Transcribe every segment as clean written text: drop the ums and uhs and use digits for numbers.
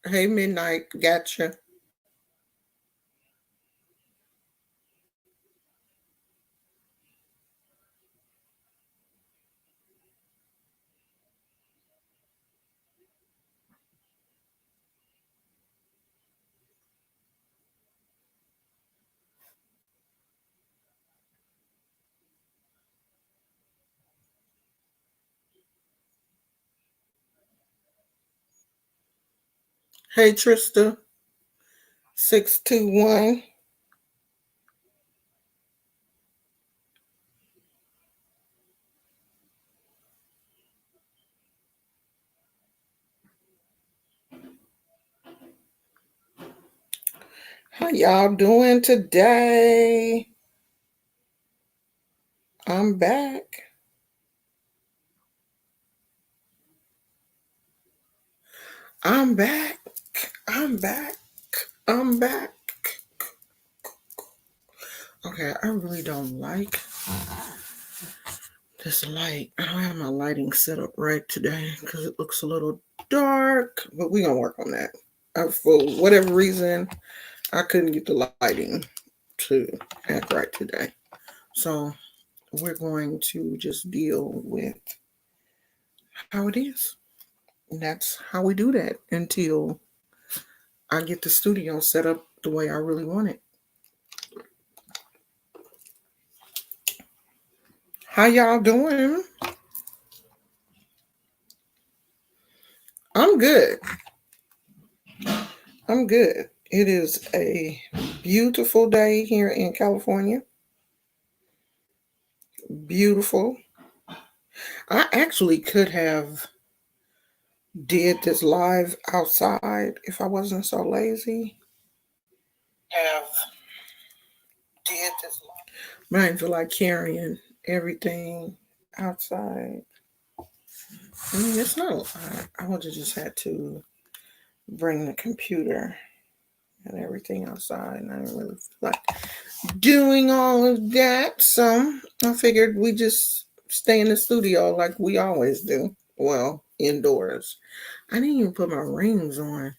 Hey, Midnight, gotcha. Hey, Trista, 621. How y'all doing today? I'm back. I'm back. I'm back. I'm back. Okay, I really don't like this light. I don't have my lighting set up right today because it looks a little dark, but we're going to work on that. For whatever reason, I couldn't get the lighting to act right today. So we're going to just deal with how it is. And that's how we do that until I get the studio set up the way I really want it. How y'all doing? I'm good. I'm good. It is a beautiful day here in California. Beautiful. I actually could have did this live outside if I wasn't so lazy. Have did this live. But I didn't feel like carrying everything outside. I mean, it's not a lot. I would have just had to bring the computer and everything outside, and I didn't really feel like doing all of that. So I figured we just stay in the studio like we always do. Well, indoors. I didn't even put my rings on.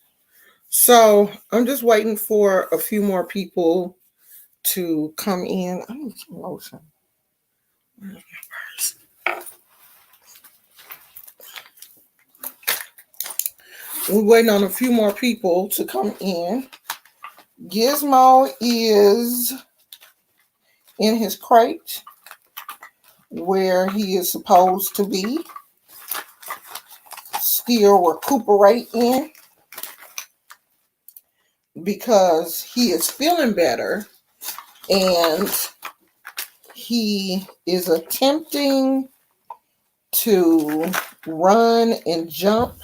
So I'm just waiting for a few more people to come in. I need some lotion. Where's my purse? We're waiting on a few more people to come in. Gizmo is in his crate where he is supposed to be, still recuperating because he is feeling better and he is attempting to run and jump,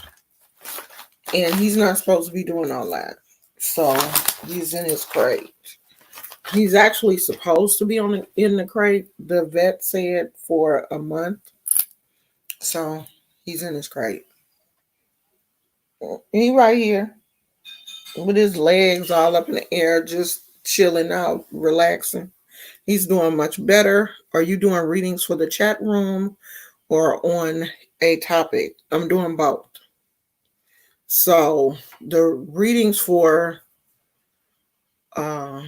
and he's not supposed to be doing all that. So he's in his crate. He's actually supposed to be in the crate. The vet said for a month. So he's in his crate. He right here with his legs all up in the air, just chilling out, relaxing. He's doing much better. Are you doing readings for the chat room or on a topic? I'm doing both. So the readings for I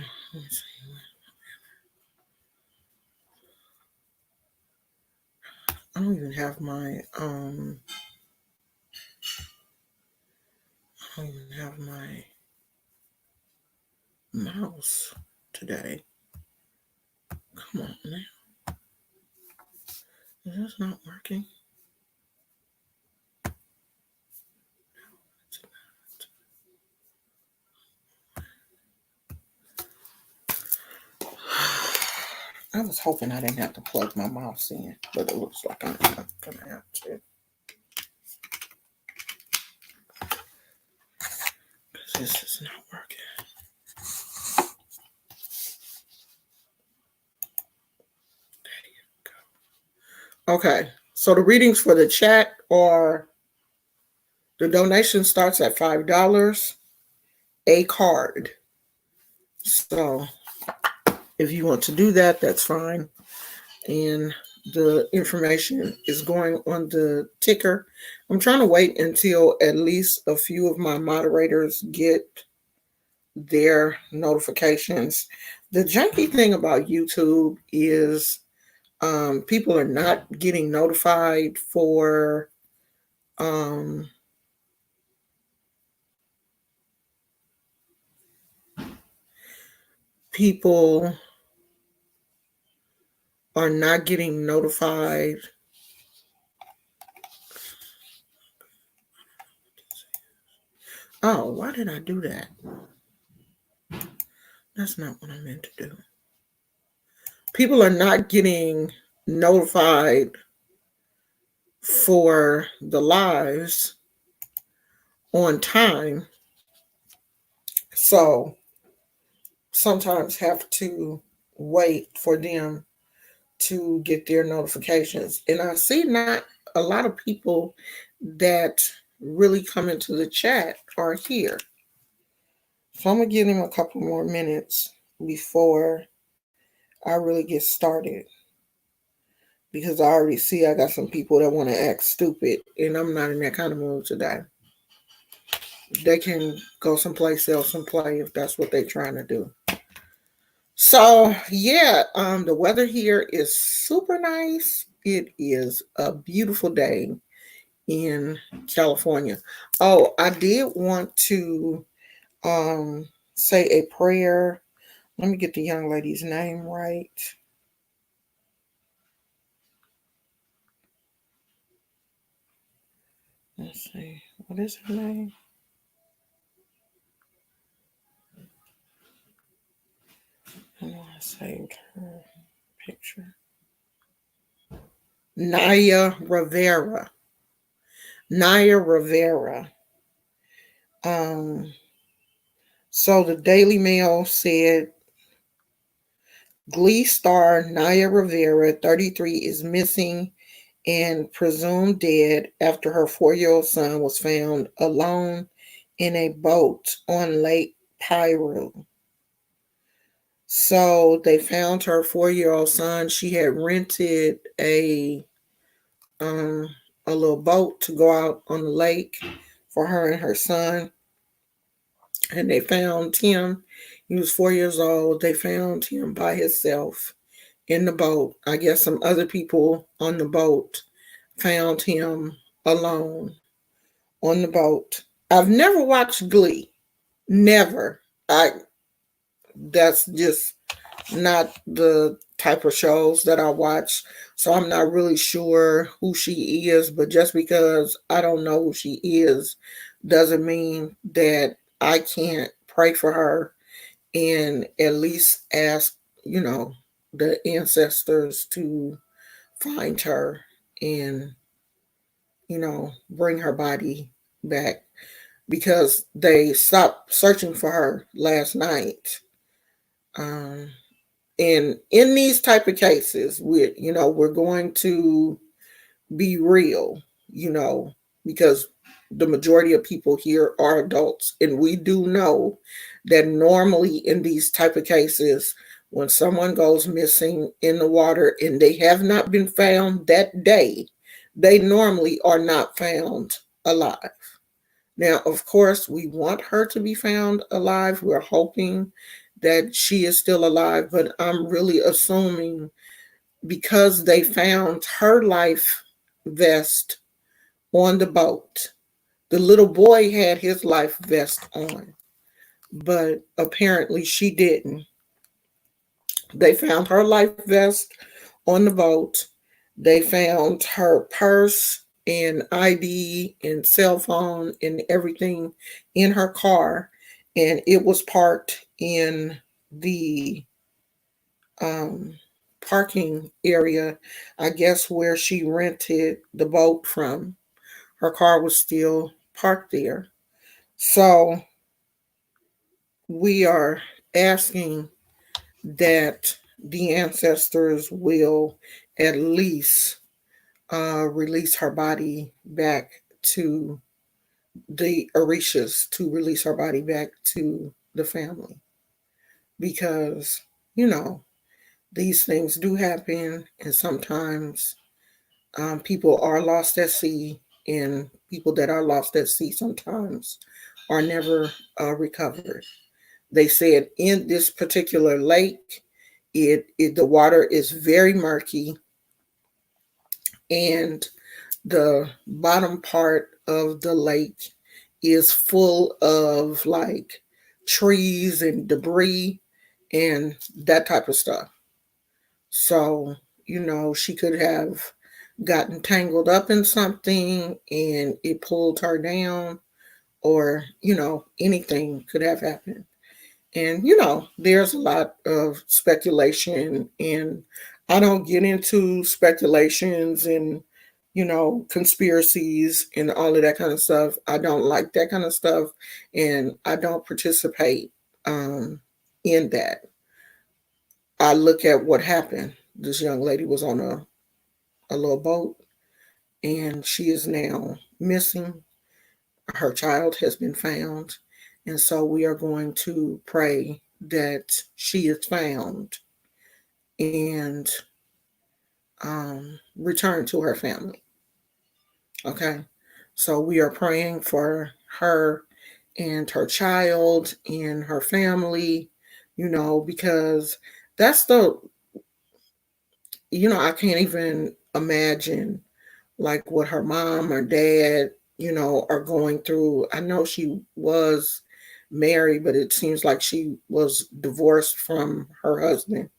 don't even have my I don't even have my mouse today. Come on now. Is this not working? I was hoping I didn't have to plug my mouse in, but it looks like I'm gonna have to. Because this is not working. There you go. Okay. So the readings for the chat are the donation starts at $5 a card. So if you want to do that, that's fine. And the information is going on the ticker. I'm trying to wait until at least a few of my moderators get their notifications. The janky thing about YouTube is people are not getting notified for um, people are not getting notified. Oh, why did I do that? That's not what I meant to do. People are not getting notified for the lives on time. So sometimes have to wait for them to get their notifications. And I see not a lot of people that really come into the chat are here. So I'm going to give them a couple more minutes before I really get started. Because I already see I got some people that want to act stupid, and I'm not in that kind of mood today. They can go someplace else and play if that's what they're trying to do. So yeah, the weather here is super nice. It is a beautiful day in California. Oh, I did want to say a prayer. Let me get the young lady's name right. Let's see. What is her name? I know I saved her picture. Naya Rivera. Naya Rivera. Um, so the Daily Mail said Glee star Naya Rivera, 33, is missing and presumed dead after her 4-year-old son was found alone in a boat on Lake Piru. So they found her 4-year-old son. She had rented um, a little boat to go out on the lake for her and her son. And they found him. He was 4 years old. They found him by himself in the boat. I guess some other people on the boat found him alone on the boat. I've never watched Glee. Never. That's just not the type of shows that I watch. So I'm not really sure who she is, but just because I don't know who she is doesn't mean that I can't pray for her and at least ask, the ancestors to find her and, bring her body back because they stopped searching for her last night. And in these type of cases, we're going to be real, because the majority of people here are adults, and we do know that normally in these type of cases, when someone goes missing in the water and they have not been found that day, they normally are not found alive. Now, of course, we want her to be found alive. We're hoping that she is still alive, but I'm really assuming because they found her life vest on the boat. The little boy had his life vest on, but apparently she didn't. They found her life vest on the boat. They found her purse and ID and cell phone and everything in her car, and it was parked in the um, parking area, I guess, where she rented the boat from. Her car was still parked there. So we are asking that the ancestors will at least release her body back to the Orishas, to release her body back to the family. Because, you know, these things do happen, and sometimes people are lost at sea, and people that are lost at sea sometimes are never recovered. They said in this particular lake, the water is very murky, and the bottom part of the lake is full of like trees and debris and that type of stuff. So, she could have gotten tangled up in something and it pulled her down, or, anything could have happened. And, there's a lot of speculation, and I don't get into speculations and, conspiracies and all of that kind of stuff. I don't like that kind of stuff, and I don't participate in that. I look at what happened. This young lady was on a little boat, and she is now missing. Her child has been found. And so we are going to pray that she is found and return to her family. Okay. So we are praying for her and her child and her family, because that's I can't even imagine like what her mom or dad, are going through. I know she was married, but it seems like she was divorced from her husband.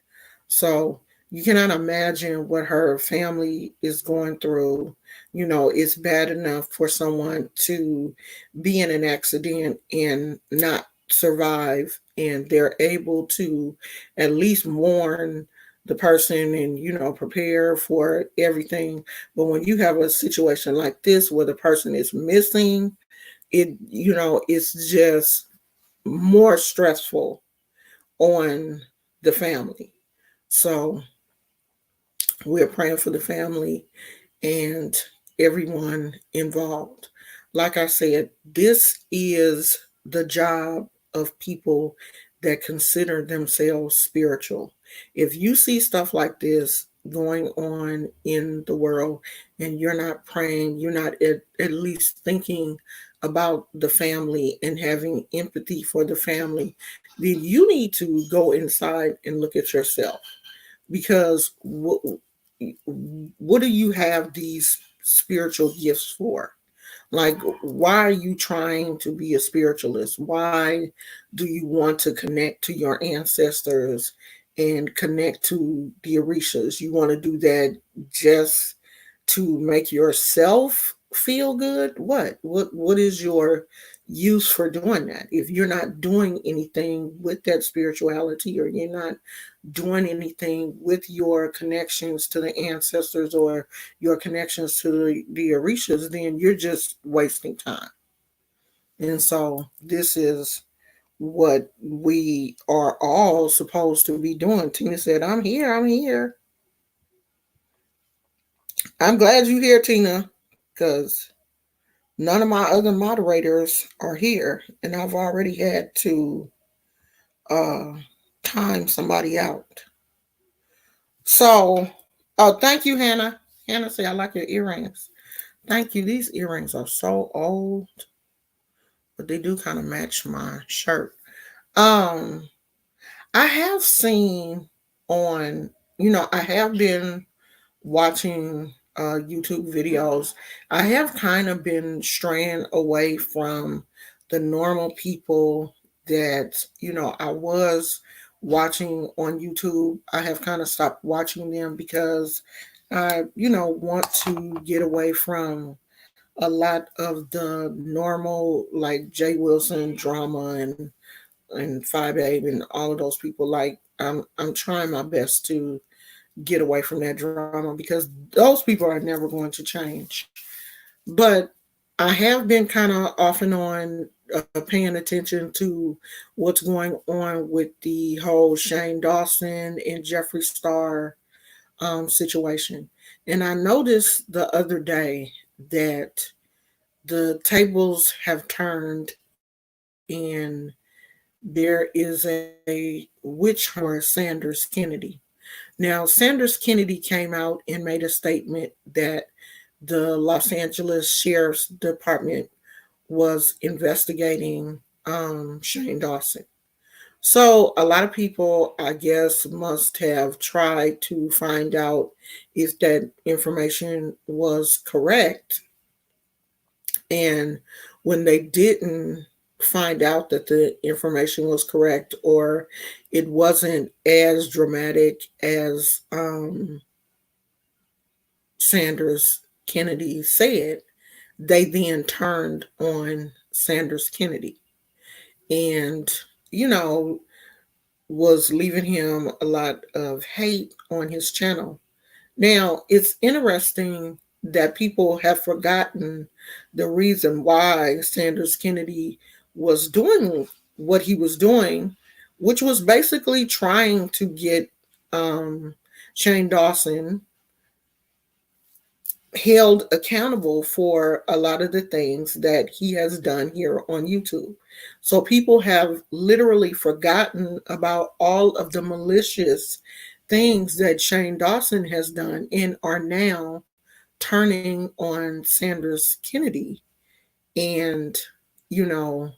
So you cannot imagine what her family is going through. It's bad enough for someone to be in an accident and not survive, and they're able to at least mourn the person and, prepare for everything. But when you have a situation like this where the person is missing, it's just more stressful on the family. So we're praying for the family and everyone involved. Like I said, this is the job of people that consider themselves spiritual. If you see stuff like this going on in the world and you're not praying, you're not at least thinking about the family and having empathy for the family, then you need to go inside and look at yourself. Because what do you have these spiritual gifts for? Like, why are you trying to be a spiritualist? Why do you want to connect to your ancestors and connect to the Orishas? You want to do that just to make yourself feel good? What is your use for doing that? If you're not doing anything with that spirituality, or you're not doing anything with your connections to the ancestors or your connections to the Orishas, then you're just wasting time. And so this is what we are all supposed to be doing. Tina said, I'm here, I'm here. I'm glad you're here, Tina, because none of my other moderators are here, and I've already had to uh, time somebody out. So, oh, thank you, Hannah. Hannah said, I like your earrings. Thank you. These earrings are so old, but they do kind of match my shirt. Um, I have seen on, I have been watching YouTube videos. I have kind of been straying away from the normal people that, I was watching on YouTube. I have kind of stopped watching them because I, want to get away from a lot of the normal like Jay Wilson drama and Five Babe and all of those people. Like I'm trying my best to get away from that drama because those people are never going to change. But I have been kind of off and on paying attention to what's going on with the whole Shane Dawson and Jeffree Star situation. And I noticed the other day that the tables have turned, and there is a witch hunter, Sanders Kennedy. Now, Sanders Kennedy came out and made a statement that the Los Angeles Sheriff's Department was investigating Shane Dawson. So a lot of people, I guess, must have tried to find out if that information was correct. And when they didn't find out that the information was correct, or it wasn't as dramatic as Sanders Kennedy said, they then turned on Sanders Kennedy and, you know, was leaving him a lot of hate on his channel. Now, it's interesting that people have forgotten the reason why Sanders Kennedy was doing what he was doing, which was basically trying to get Shane Dawson held accountable for a lot of the things that he has done here on YouTube. So people have literally forgotten about all of the malicious things that Shane Dawson has done and are now turning on Sanders Kennedy and, you know,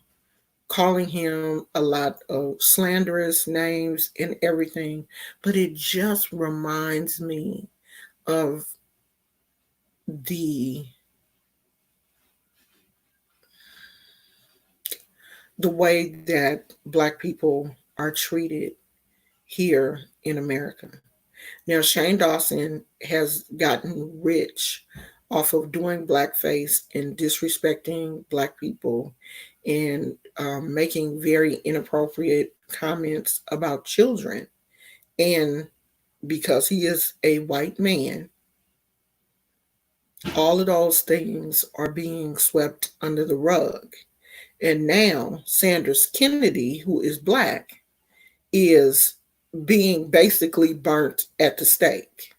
calling him a lot of slanderous names and everything. But it just reminds me of the way that Black people are treated here in America. Now, Shane Dawson has gotten rich off of doing blackface and disrespecting Black people and making very inappropriate comments about children. And because he is a white man, all of those things are being swept under the rug. And now Sanders Kennedy, who is Black, is being basically burnt at the stake.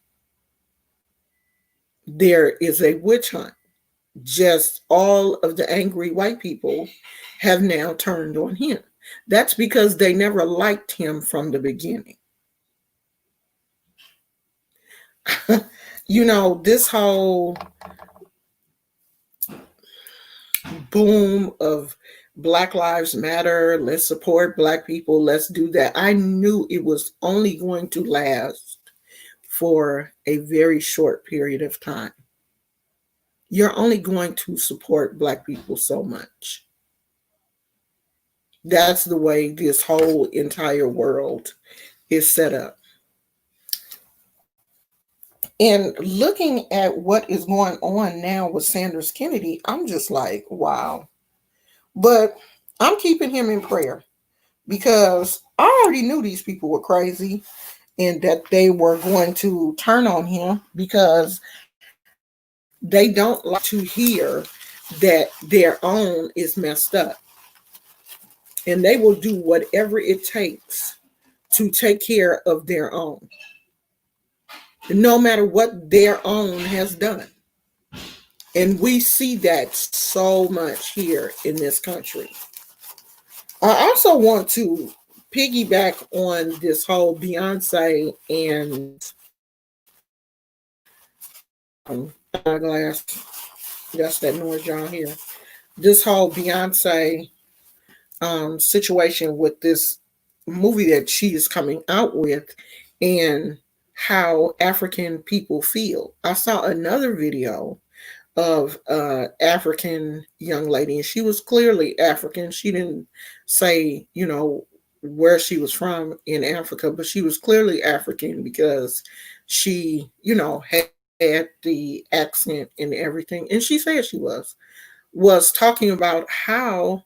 There is a witch hunt. Just all of the angry white people have now turned on him. That's because they never liked him from the beginning. You know, this whole boom of Black Lives Matter, let's support Black people, let's do that. I knew it was only going to last for a very short period of time. You're only going to support Black people so much. That's the way this whole entire world is set up. And looking at what is going on now with Sanders Kennedy, I'm just like, wow. But I'm keeping him in prayer because I already knew these people were crazy and that they were going to turn on him because they don't like to hear that their own is messed up. And they will do whatever it takes to take care of their own, no matter what their own has done. And we see that so much here in this country. I also want to piggyback on this whole Beyonce and glass. That's that noise y'all hear. This whole Beyonce situation with this movie that she is coming out with and how African people feel. I saw another video of African young lady, and she was clearly African. She didn't say, you know, where she was from in Africa, but she was clearly African because she, you know, had the accent and everything. And she said she was talking about how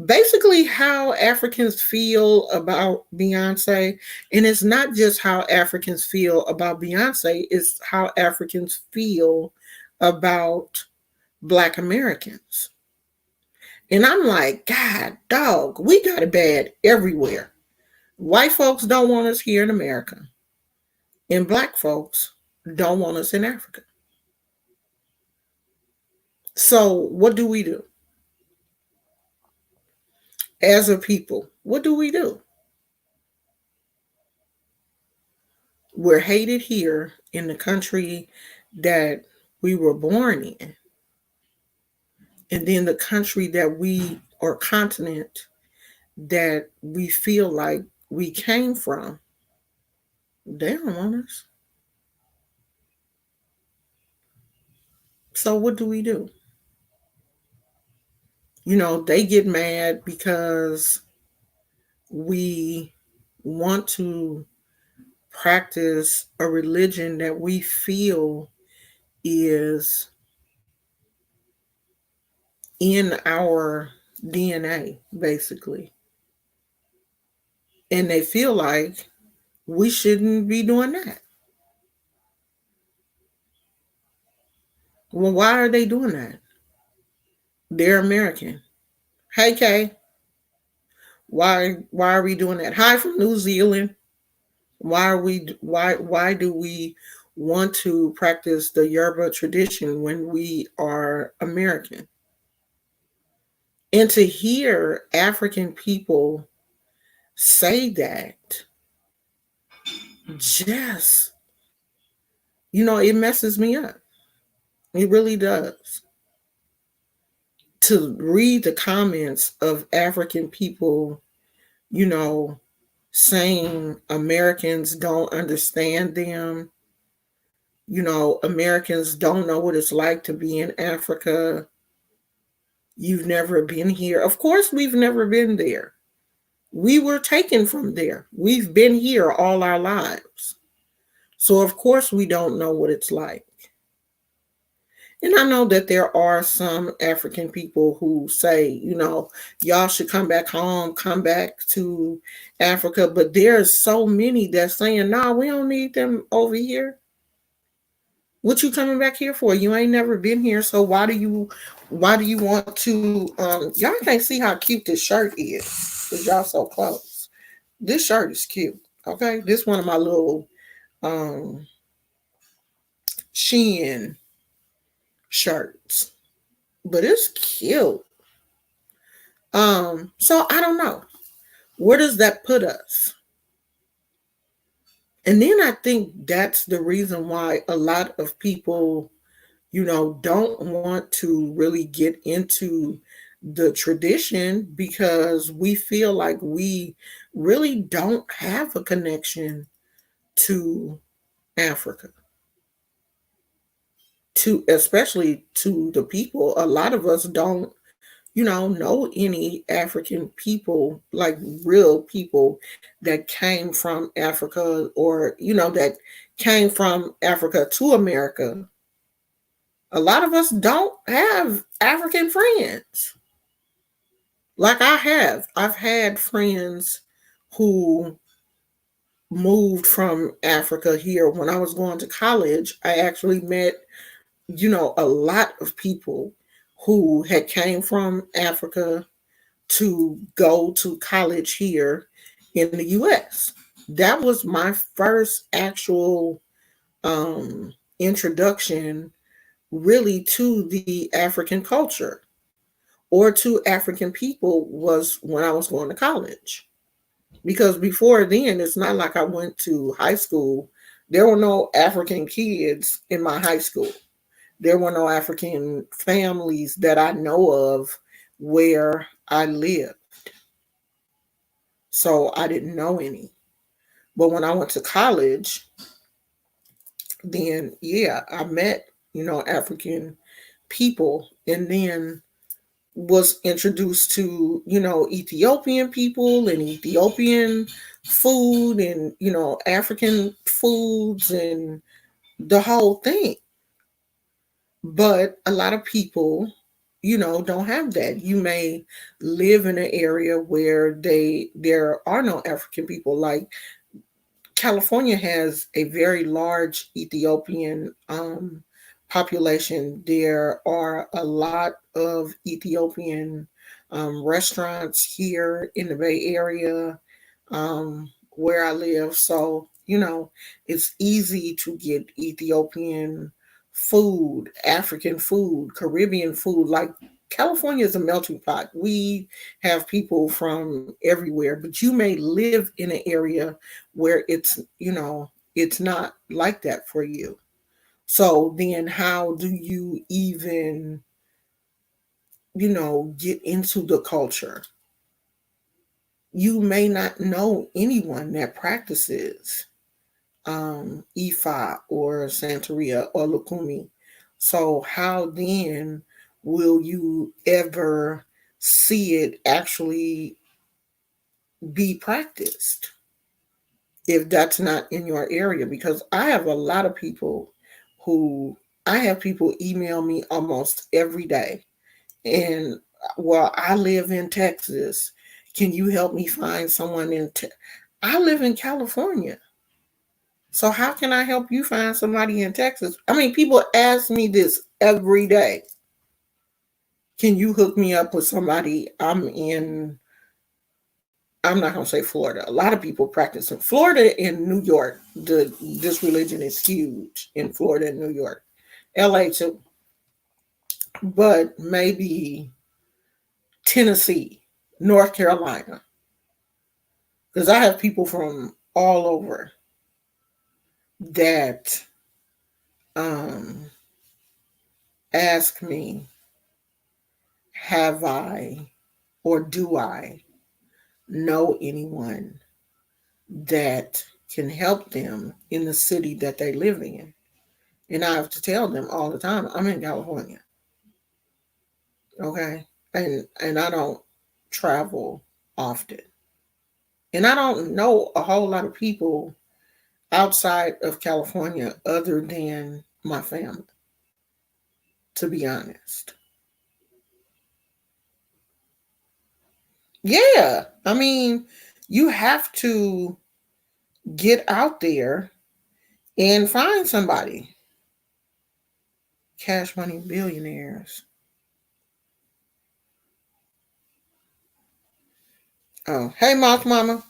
basically how Africans feel about Beyonce. And it's not just how Africans feel about Beyonce, it's how Africans feel about Black Americans. And I'm like, God, dog, we got it bad everywhere. White folks don't want us here in America, and Black folks don't want us in Africa. So what do we do? As a people, what do we do? We're hated here in the country that we were born in. And then the country that we, or continent that we feel like we came from, they don't want us. So what do we do? They get mad because we want to practice a religion that we feel is in our DNA, basically. And they feel like we shouldn't be doing that. Well, why are they doing that? They're American. Hey, Kay, why are we doing that? Hi from New Zealand. Why do we want to practice the Yoruba tradition when we are American? And to hear African people say that, just, it messes me up. It really does. To read the comments of African people, saying Americans don't understand them, Americans don't know what it's like to be in Africa. You've never been here. Of course, we've never been there. We were taken from there. We've been here all our lives. So, of course, we don't know what it's like. And I know that there are some African people who say, y'all should come back home, come back to Africa. But there's so many that's saying, nah, we don't need them over here. What you coming back here for? You ain't never been here. So why do you want to y'all can't see how cute this shirt is because y'all so close. This shirt is cute. Okay. This one of my little Shein shirts. But it's cute. So I don't know. Where does that put us? And then I think that's the reason why a lot of people, don't want to really get into the tradition, because we feel like we really don't have a connection to Africa. Especially to the people. A lot of us don't know any African people, like real people that came from Africa, or, that came from Africa to America. A lot of us don't have African friends. Like I've had friends who moved from Africa here. When I was going to college, I actually met, a lot of people who had came from Africa to go to college here in the US. That was my first actual introduction really to the African culture or to African people, was when I was going to college. Because before then, it's not like I went to high school. There were no African kids in my high school. There were no African families that I know of where I lived. So I didn't know any. But when I went to college, then yeah, I met, African people, and then was introduced to, Ethiopian people and Ethiopian food and, African foods and the whole thing. But a lot of people, don't have that. You may live in an area where there are no African people. Like California has a very large Ethiopian population. There are a lot of Ethiopian restaurants here in the Bay Area where I live. So, it's easy to get Ethiopian food, African food, Caribbean food. Like California is a melting pot. We have people from everywhere, but you may live in an area where it's, It's not like that for you. So then how do you even, get into the culture? You may not know anyone that practices Ifa or Santeria or Lukumi. So how then will you ever see it actually be practiced if that's not in your area? Because I have a lot of people who I have people email me almost every day. And well, I live in Texas. Can you help me find someone I live in California. So how can I help you find somebody in Texas? I mean, people ask me this every day. Can you hook me up with somebody? I'm not gonna say Florida. A lot of people practice in Florida and New York. This religion is huge in Florida and New York. LA too. But maybe Tennessee, North Carolina. Because I have people from all over that um, ask me, have I or do I know anyone that can help them in the city that they live in? And I have to tell them all the time, I'm in California. Okay. And I don't travel often. And I don't know a whole lot of people outside of California other than my family, to be honest. Yeah. I mean, you have to get out there and find somebody. Cash money billionaires. Oh, hey, Moth Mama.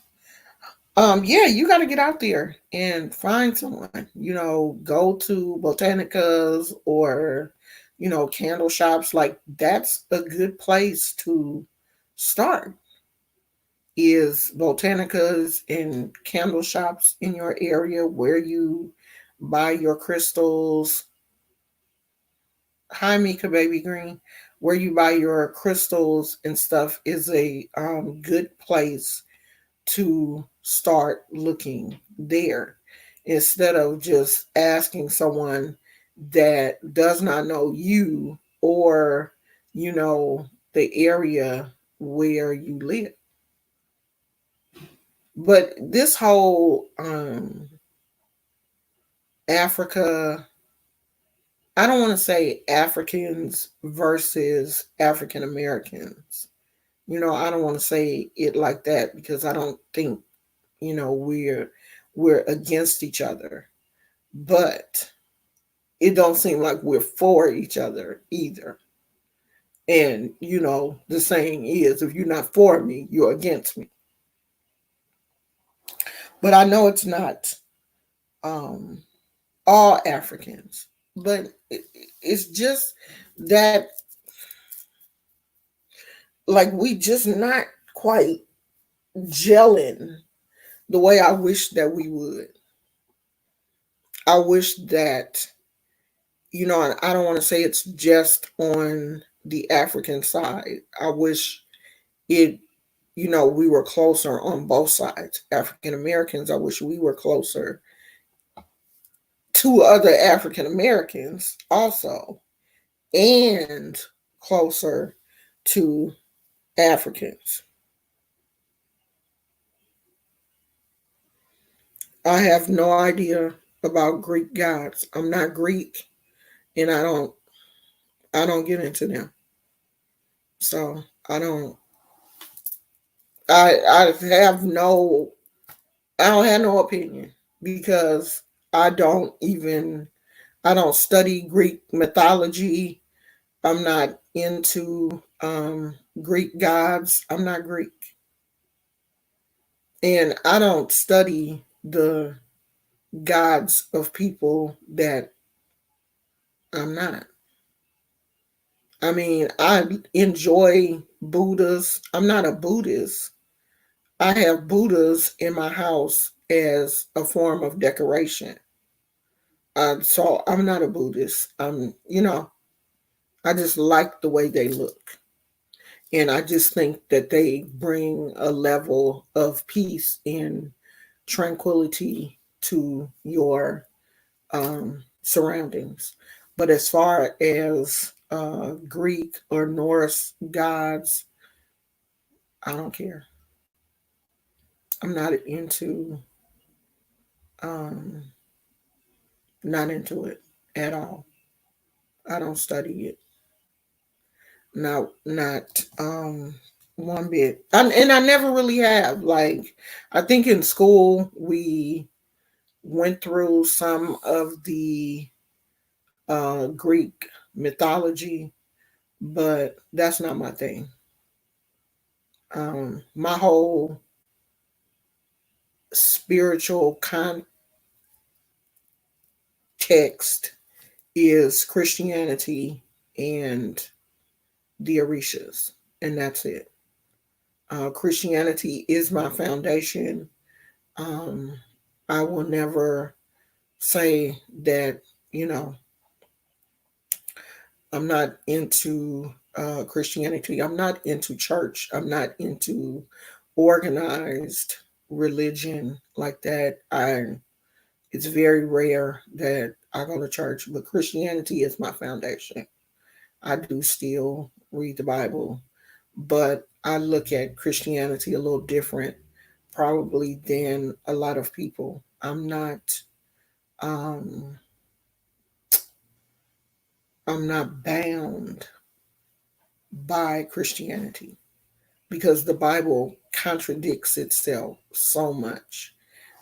Yeah, you got to get out there and find someone. Go to botanicas or, candle shops. Like that's a good place to start. Is botanicas and candle shops in your area where you buy your crystals. Hi, Mika Baby Green. Where you buy your crystals and stuff is a good place to start looking there instead of just asking someone that does not know you or the area where you live. But this whole Africa, I don't want to say Africans versus African Americans. I don't want to say it like that because I don't think we're against each other, but it don't seem like we're for each other either. And the saying is, if you're not for me, you're against me. But I know it's not um, all Africans, but it's just that like we just not quite gelling the way I wish that we would. I wish that, I don't want to say it's just on the African side. I wish it, we were closer on both sides. African Americans, I wish we were closer to other African Americans also, and closer to Africans. I have no idea about Greek gods. I'm not Greek and I don't get into them. So I I don't have no opinion because I don't even I don't study Greek mythology. I'm not into Greek gods. I'm not Greek. And I don't study the gods of people that I'm not. I mean, I enjoy Buddhas. I'm not a Buddhist. I have Buddhas in my house as a form of decoration. So I'm not a Buddhist. I just like the way they look. And I just think that they bring a level of peace and tranquility to your surroundings. But as far as Greek or Norse gods, I don't care. I'm um, not into it at all. I don't study it. Not one bit. And I never really have. Like, I think in school we went through some of the Greek mythology, but that's not my thing. My whole spiritual context is Christianity and the Orishas, and that's it. Christianity is my foundation. Um, I will never say that, you know, I'm not into Christianity. I'm not into church. I'm not into organized religion like that. It's very rare that I go to church, but Christianity is my foundation. I do still read the Bible, but I look at Christianity a little different, probably than a lot of people. Um, I'm not bound by Christianity because the Bible contradicts itself so much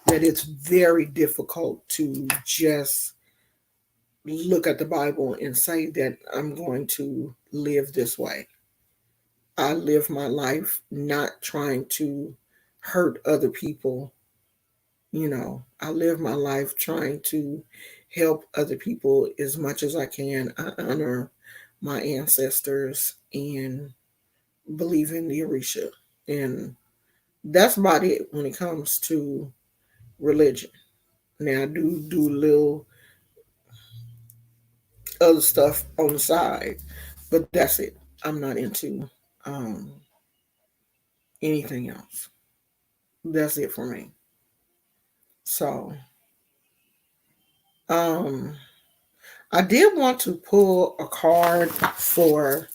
that it's very difficult to just look at the Bible and say that I'm going to live this way. I live my life not trying to hurt other people. I live my life trying to help other people as much as I can. I honor my ancestors and believe in the Orisha. And that's about it when it comes to religion. Now, I do little other stuff on the side, but that's it. I'm not into um, anything else. That's it for me. So, um, I did want to pull a card for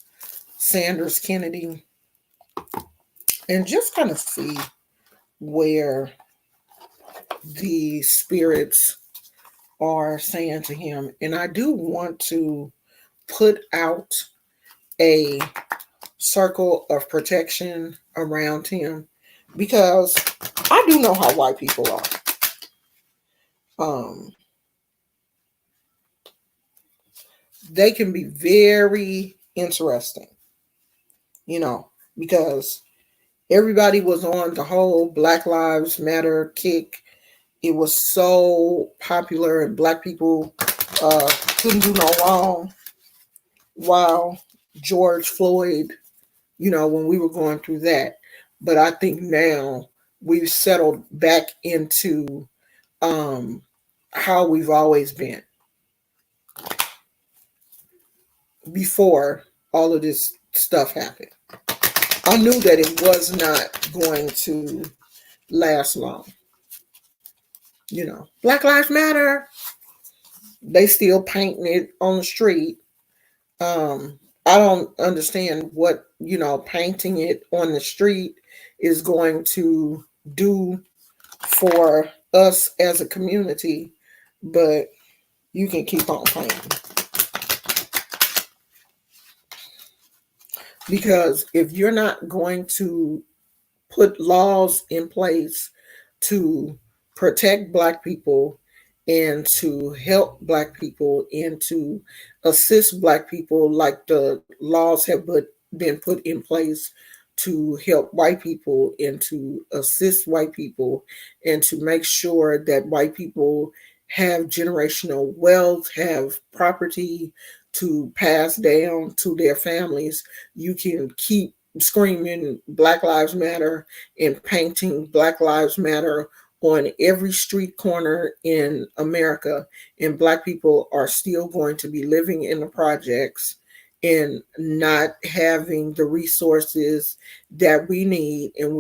Sanders Kennedy and just kind of see where the spirits are saying to him. And I do want to put out a circle of protection around him because I do know how white people are. Um, they can be very interesting, you know, because everybody was on the whole Black Lives Matter kick. It was so popular, and black people couldn't do no wrong. While George Floyd, when we were going through that. But I think now we've settled back into um, how we've always been before all of this stuff happened. I knew that it was not going to last long. Black Lives Matter. They still painting it on the street. I don't understand what, painting it on the street is going to do for us as a community, but you can keep on painting. Because if you're not going to put laws in place to protect Black people and to help Black people and to assist Black people like the laws have been put in place to help white people and to assist white people and to make sure that white people have generational wealth, have property to pass down to their families. You can keep screaming Black Lives Matter and painting Black Lives Matter on every street corner in America, and Black people are still going to be living in the projects and not having the resources that we need. And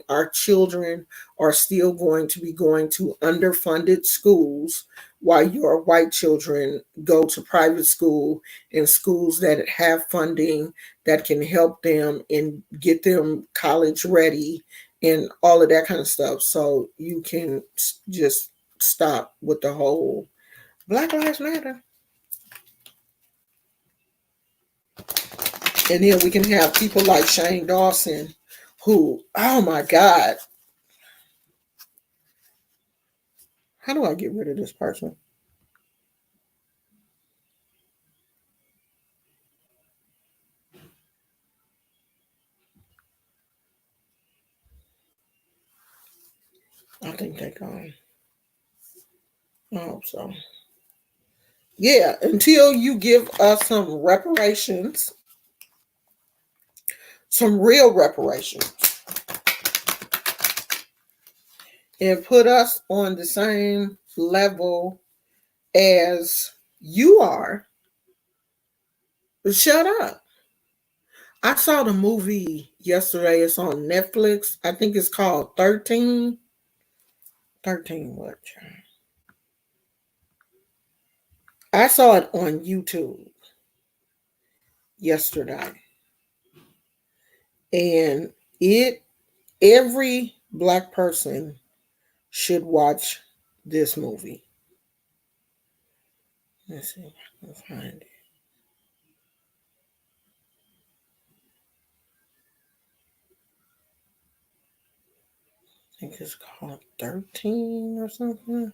our children are still going to be going to underfunded schools while your white children go to private school and schools that have funding that can help them and get them college ready and all of that kind of stuff. So you can just stop with the whole Black Lives Matter. And then we can have people like Shane Dawson, who, oh my God, how do I get rid of this person? I think they're gone. I hope so. Yeah, until you give us some reparations, some real reparations, and put us on the same level as you are, shut up. I saw the movie yesterday. It's on Netflix. I think it's called 13. 13 what? I saw it on YouTube yesterday. And every Black person should watch this movie. Let's see if I can find it. I think it's called 13 or something.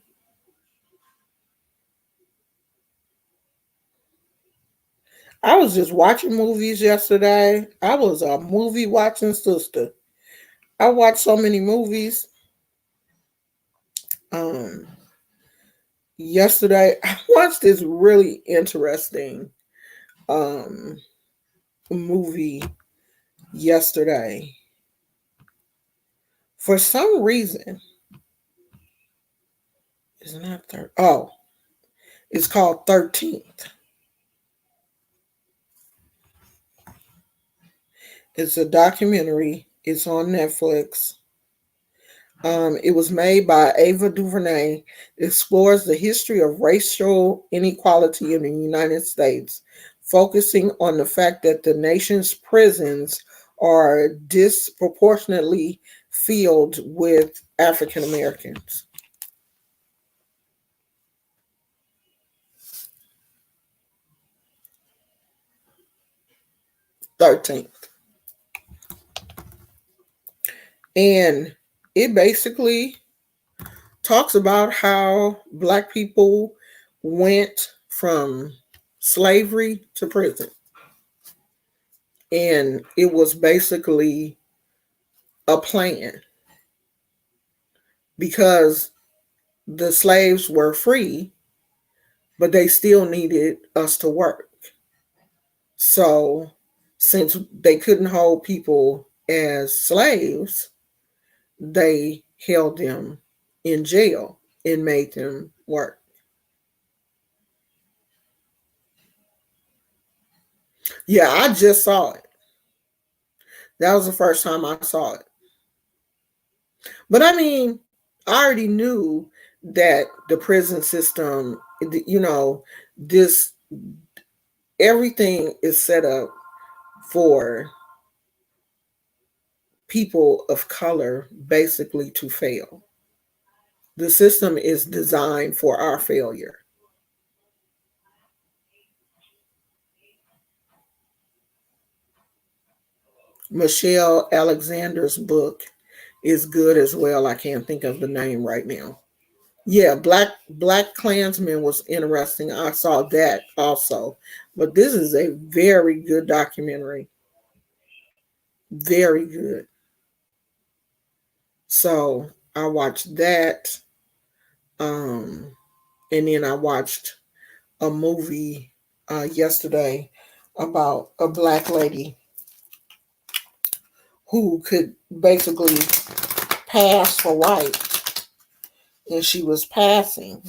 I was just watching movies yesterday. I was a movie watching sister. I watched so many movies. Um, Yesterday I watched this really interesting um movie yesterday. For some reason, it's not it's called 13th. It's a documentary. It's on Netflix. It was made by Ava DuVernay. It explores the history of racial inequality in the United States, focusing on the fact that the nation's prisons are disproportionately filled with African Americans. 13th. And it basically talks about how Black people went from slavery to prison. And it was basically a plan because the slaves were free, but they still needed us to work. So, since they couldn't hold people as slaves, they held them in jail and made them work. Yeah, I just saw it. That was the first time I saw it. But I mean, I already knew that the prison system, this everything is set up for people of color basically to fail. The system is designed for our failure. Michelle Alexander's book is good as well. I can't think of the name right now. Yeah, Black Klansman was interesting. I saw that also. But this is a very good documentary. Very good. So I watched that. Um, and then I watched a movie yesterday about a Black lady who could basically pass for white and she was passing.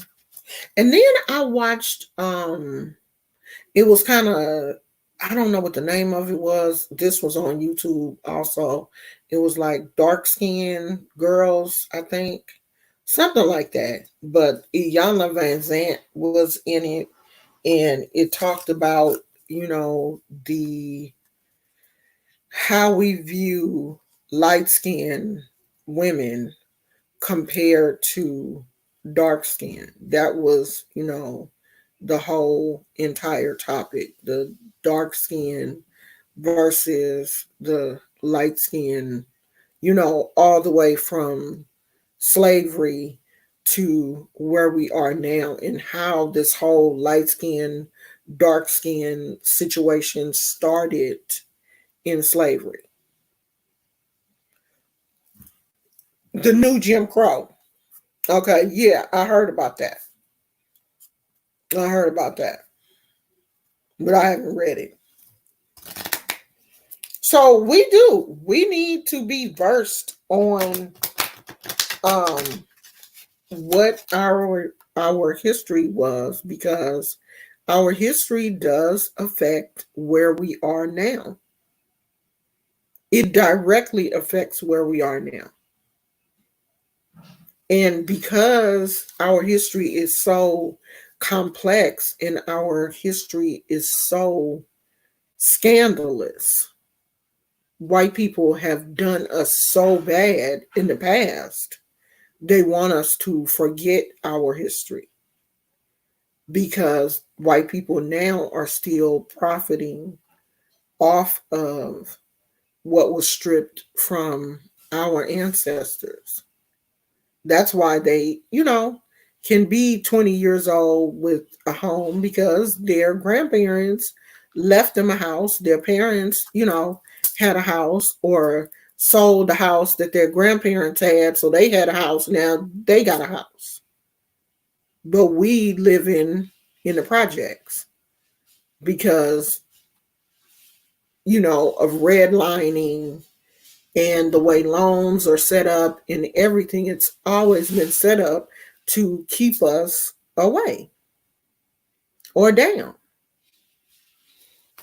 And then I watched it was kind of, I don't know what the name of it was. This was on YouTube also. It was like dark skinned girls, I think. Something like that. But Iyanla Van Zant was in it, and it talked about, the how we view light skinned women compared to dark skin. That was, the whole entire topic. The dark skin versus the light skin, all the way from slavery to where we are now, and how this whole light skin, dark skin situation started in slavery. The new Jim Crow. Okay, yeah, I heard about that. I heard about that, but I haven't read it. So we need to be versed on um what our history was, because our history does affect where we are now. It directly affects where we are now. And because our history is so complex and our history is so scandalous, white people have done us so bad in the past, they want us to forget our history, because white people now are still profiting off of what was stripped from our ancestors. That's why they, can be 20 years old with a home, because their grandparents left them a house. Their parents, had a house, or sold the house that their grandparents had. So they had a house. Now they got a house. But we live in the projects because, of redlining and the way loans are set up and everything. It's always been set up to keep us away or down.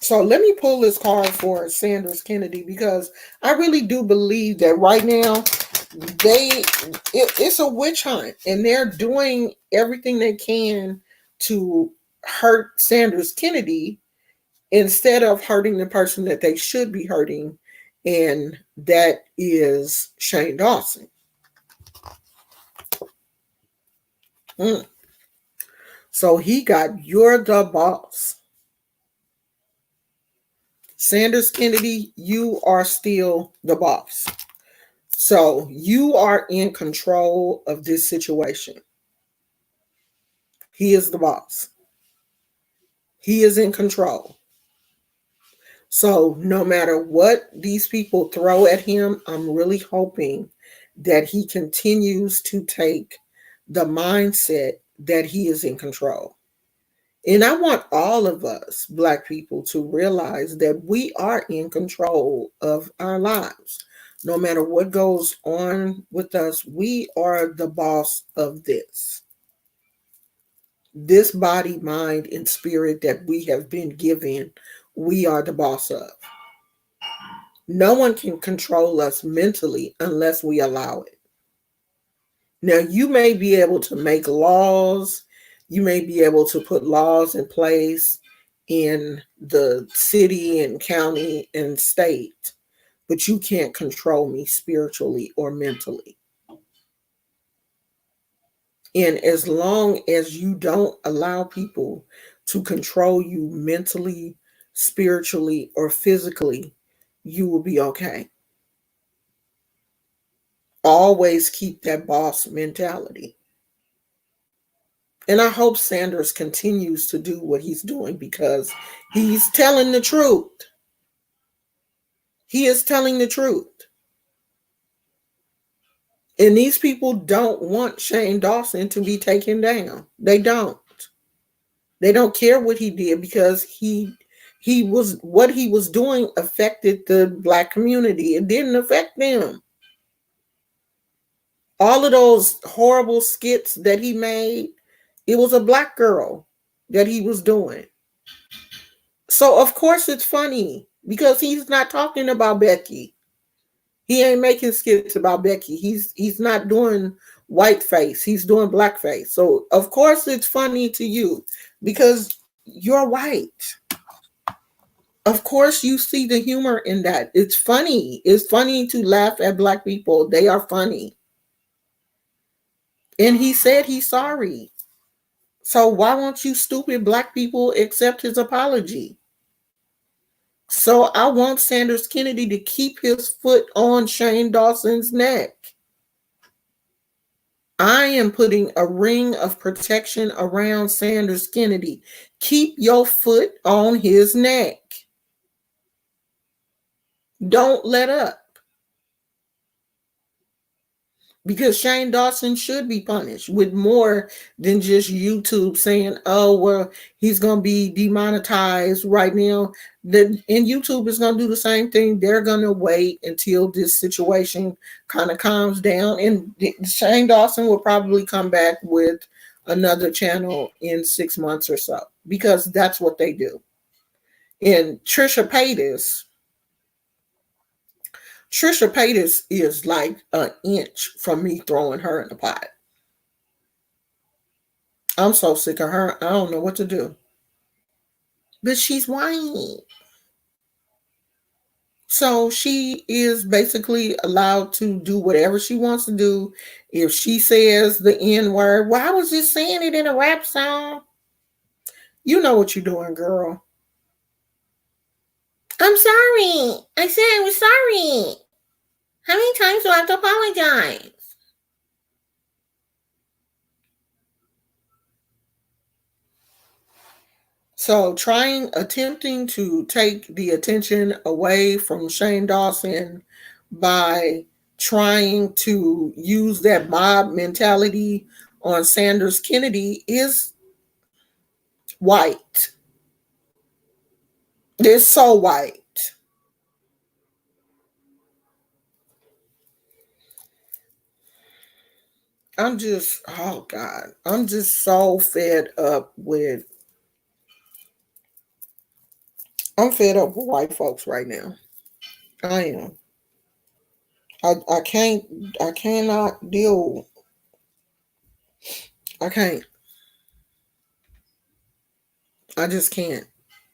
So let me pull this card for Sanders Kennedy, because I really do believe that right now it's a witch hunt, and they're doing everything they can to hurt Sanders Kennedy instead of hurting the person that they should be hurting, and that is Shane Dawson. So he got, "You're the boss." Sanders Kennedy, you are still the boss. So you are in control of this situation. He is the boss. He is in control. So no matter what these people throw at him, I'm really hoping that he continues to take the mindset that he is in control. And I want all of us, Black people, to realize that we are in control of our lives. No matter what goes on with us, we are the boss of this. This body, mind, and spirit that we have been given, we are the boss of. No one can control us mentally unless we allow it. Now, you may be able to make laws, you may be able to put laws in place in the city and county and state, but you can't control me spiritually or mentally. And as long as you don't allow people to control you mentally, spiritually, or physically, you will be okay. Always keep that boss mentality. And I hope Sanders continues to do what he's doing, because he's telling the truth. He is telling the truth. And these people don't want Shane Dawson to be taken down. They don't. They don't care what he did, because what he was doing affected the Black community. It didn't affect them. All of those horrible skits that he made, it was a black girl that he was doing. So of course it's funny because he's not talking about Becky. He ain't making skits about Becky. He's not doing whiteface. He's doing blackface. So of course it's funny to you because you're white. Of course you see the humor in that. It's funny. It's funny to laugh at black people. They are funny. And he said he's sorry. So why won't you stupid black people accept his apology? So I want Sanders Kennedy to keep his foot on Shane Dawson's neck. I am putting a ring of protection around Sanders Kennedy. Keep your foot on his neck. Don't let up. Because Shane Dawson should be punished with more than just YouTube saying, oh, well, he's going to be demonetized right now. And YouTube is going to do the same thing. They're going to wait until this situation kind of calms down. And Shane Dawson will probably come back with another channel in 6 months or so, because that's what they do. And Trisha Paytas is like an inch from me throwing her in the pot. I'm so sick of her. I don't know what to do. But she's white. So she is basically allowed to do whatever she wants to do. If she says the N word, well, I was just saying it in a rap song. You know what you're doing, girl. I'm sorry. I said I was sorry. How many times do I have to apologize? So attempting to take the attention away from Shane Dawson by trying to use that mob mentality on Sanders Kennedy is white. It's so white. I'm just, oh God, I'm just so fed up with, I'm fed up with white folks right now. I am. I cannot deal. I can't. I just can't.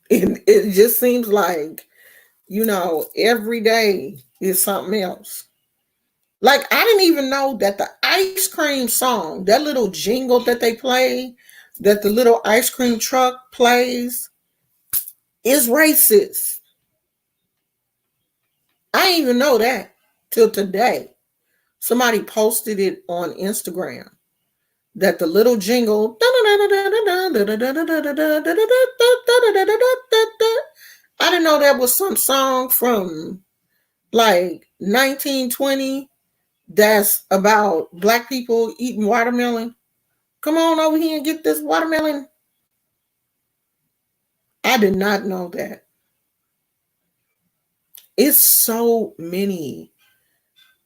It just seems like, every day is something else. Like, I didn't even know that the ice cream song, that little jingle that they play, that the little ice cream truck plays, is racist. I didn't even know that till today. Somebody posted it on Instagram that the little jingle, I didn't know that was some song from like 1920 that's about black people eating watermelon. Come on over here and get this watermelon. I did not know that. It's so many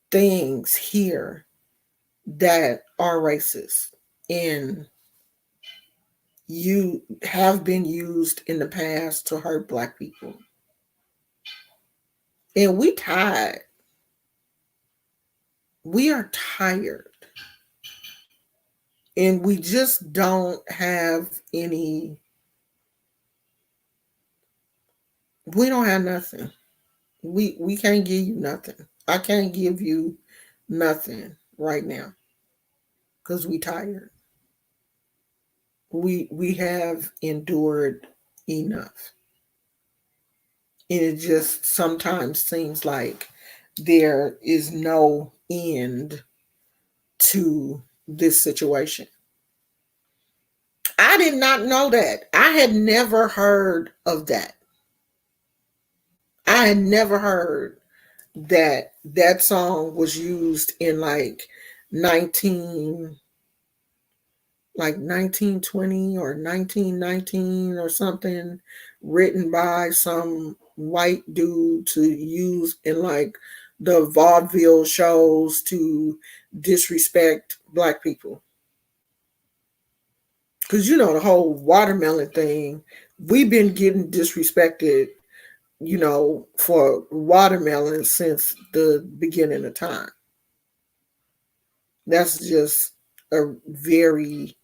things here that are racist and you have been used in the past to hurt black people. And we tired. We are tired. And we just don't have any, we don't have nothing. We can't give you nothing. I can't give you nothing right now because we tired. We have endured enough. And it just sometimes seems like there is no end to this situation. I did not know that. I had never heard of that. I had never heard that song was used in like 1920 or 1919 or something, written by some white dude to use in like the vaudeville shows to disrespect black people. Because the whole watermelon thing, we've been getting disrespected, for watermelon since the beginning of time. That's just a very,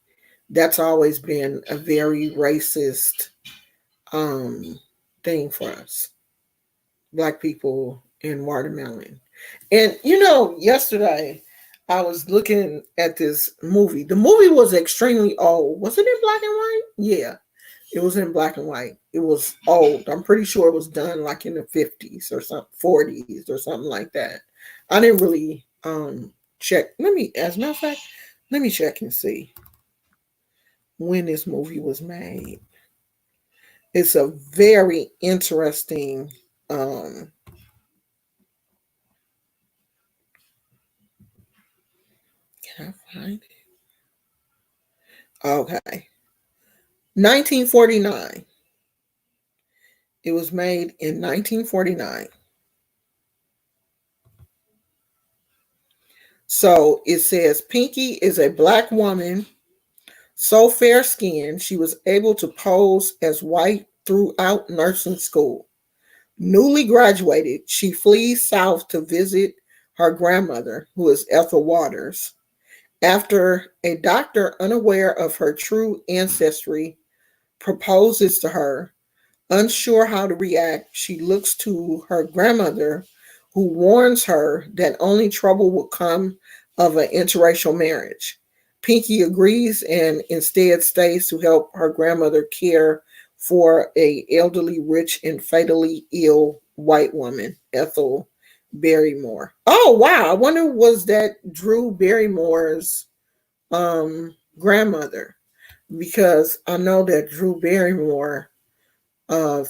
that's always been a very racist um, thing for us, black people in watermelon. And yesterday I was looking at this movie. The movie was extremely old. Was it in black and white? Yeah, it was in black and white. It was old. I'm pretty sure it was done like in the 50s or something, 40s or something like that. I didn't really check. As a matter of fact, let me check and see when this movie was made. It's a very interesting can I find it? Okay. 1949. It was made in 1949. So it says Pinky is a black woman, so fair skinned she was able to pose as white throughout nursing school. Newly graduated, she flees south to visit her grandmother, who is Ethel Waters. After a doctor unaware of her true ancestry proposes to her, unsure how to react, she looks to her grandmother, who warns her that only trouble will come of an interracial marriage. Pinky agrees and instead stays to help her grandmother care for a elderly, rich, and fatally ill white woman, Ethel Barrymore. Oh wow! I wonder was that Drew Barrymore's grandmother, because I know that Drew Barrymore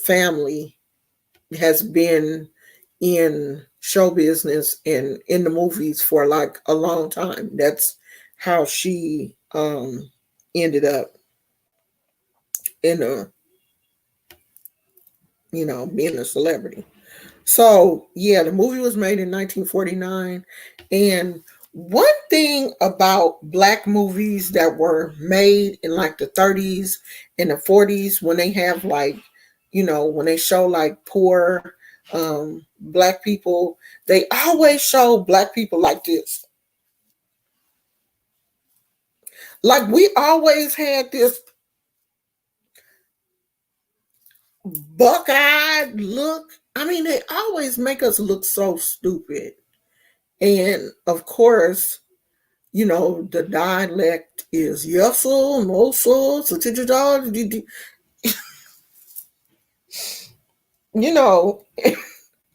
family has been in show business and in the movies for like a long time. That's how she ended up in a being a celebrity. So yeah, the movie was made in 1949, and one thing about black movies that were made in like the 30s and the 40s, when they have like, when they show like poor black people, they always show black people like this. Like we always had this buck-eyed look. I mean, they always make us look so stupid. And of course, the dialect is yussel, mosel, you know,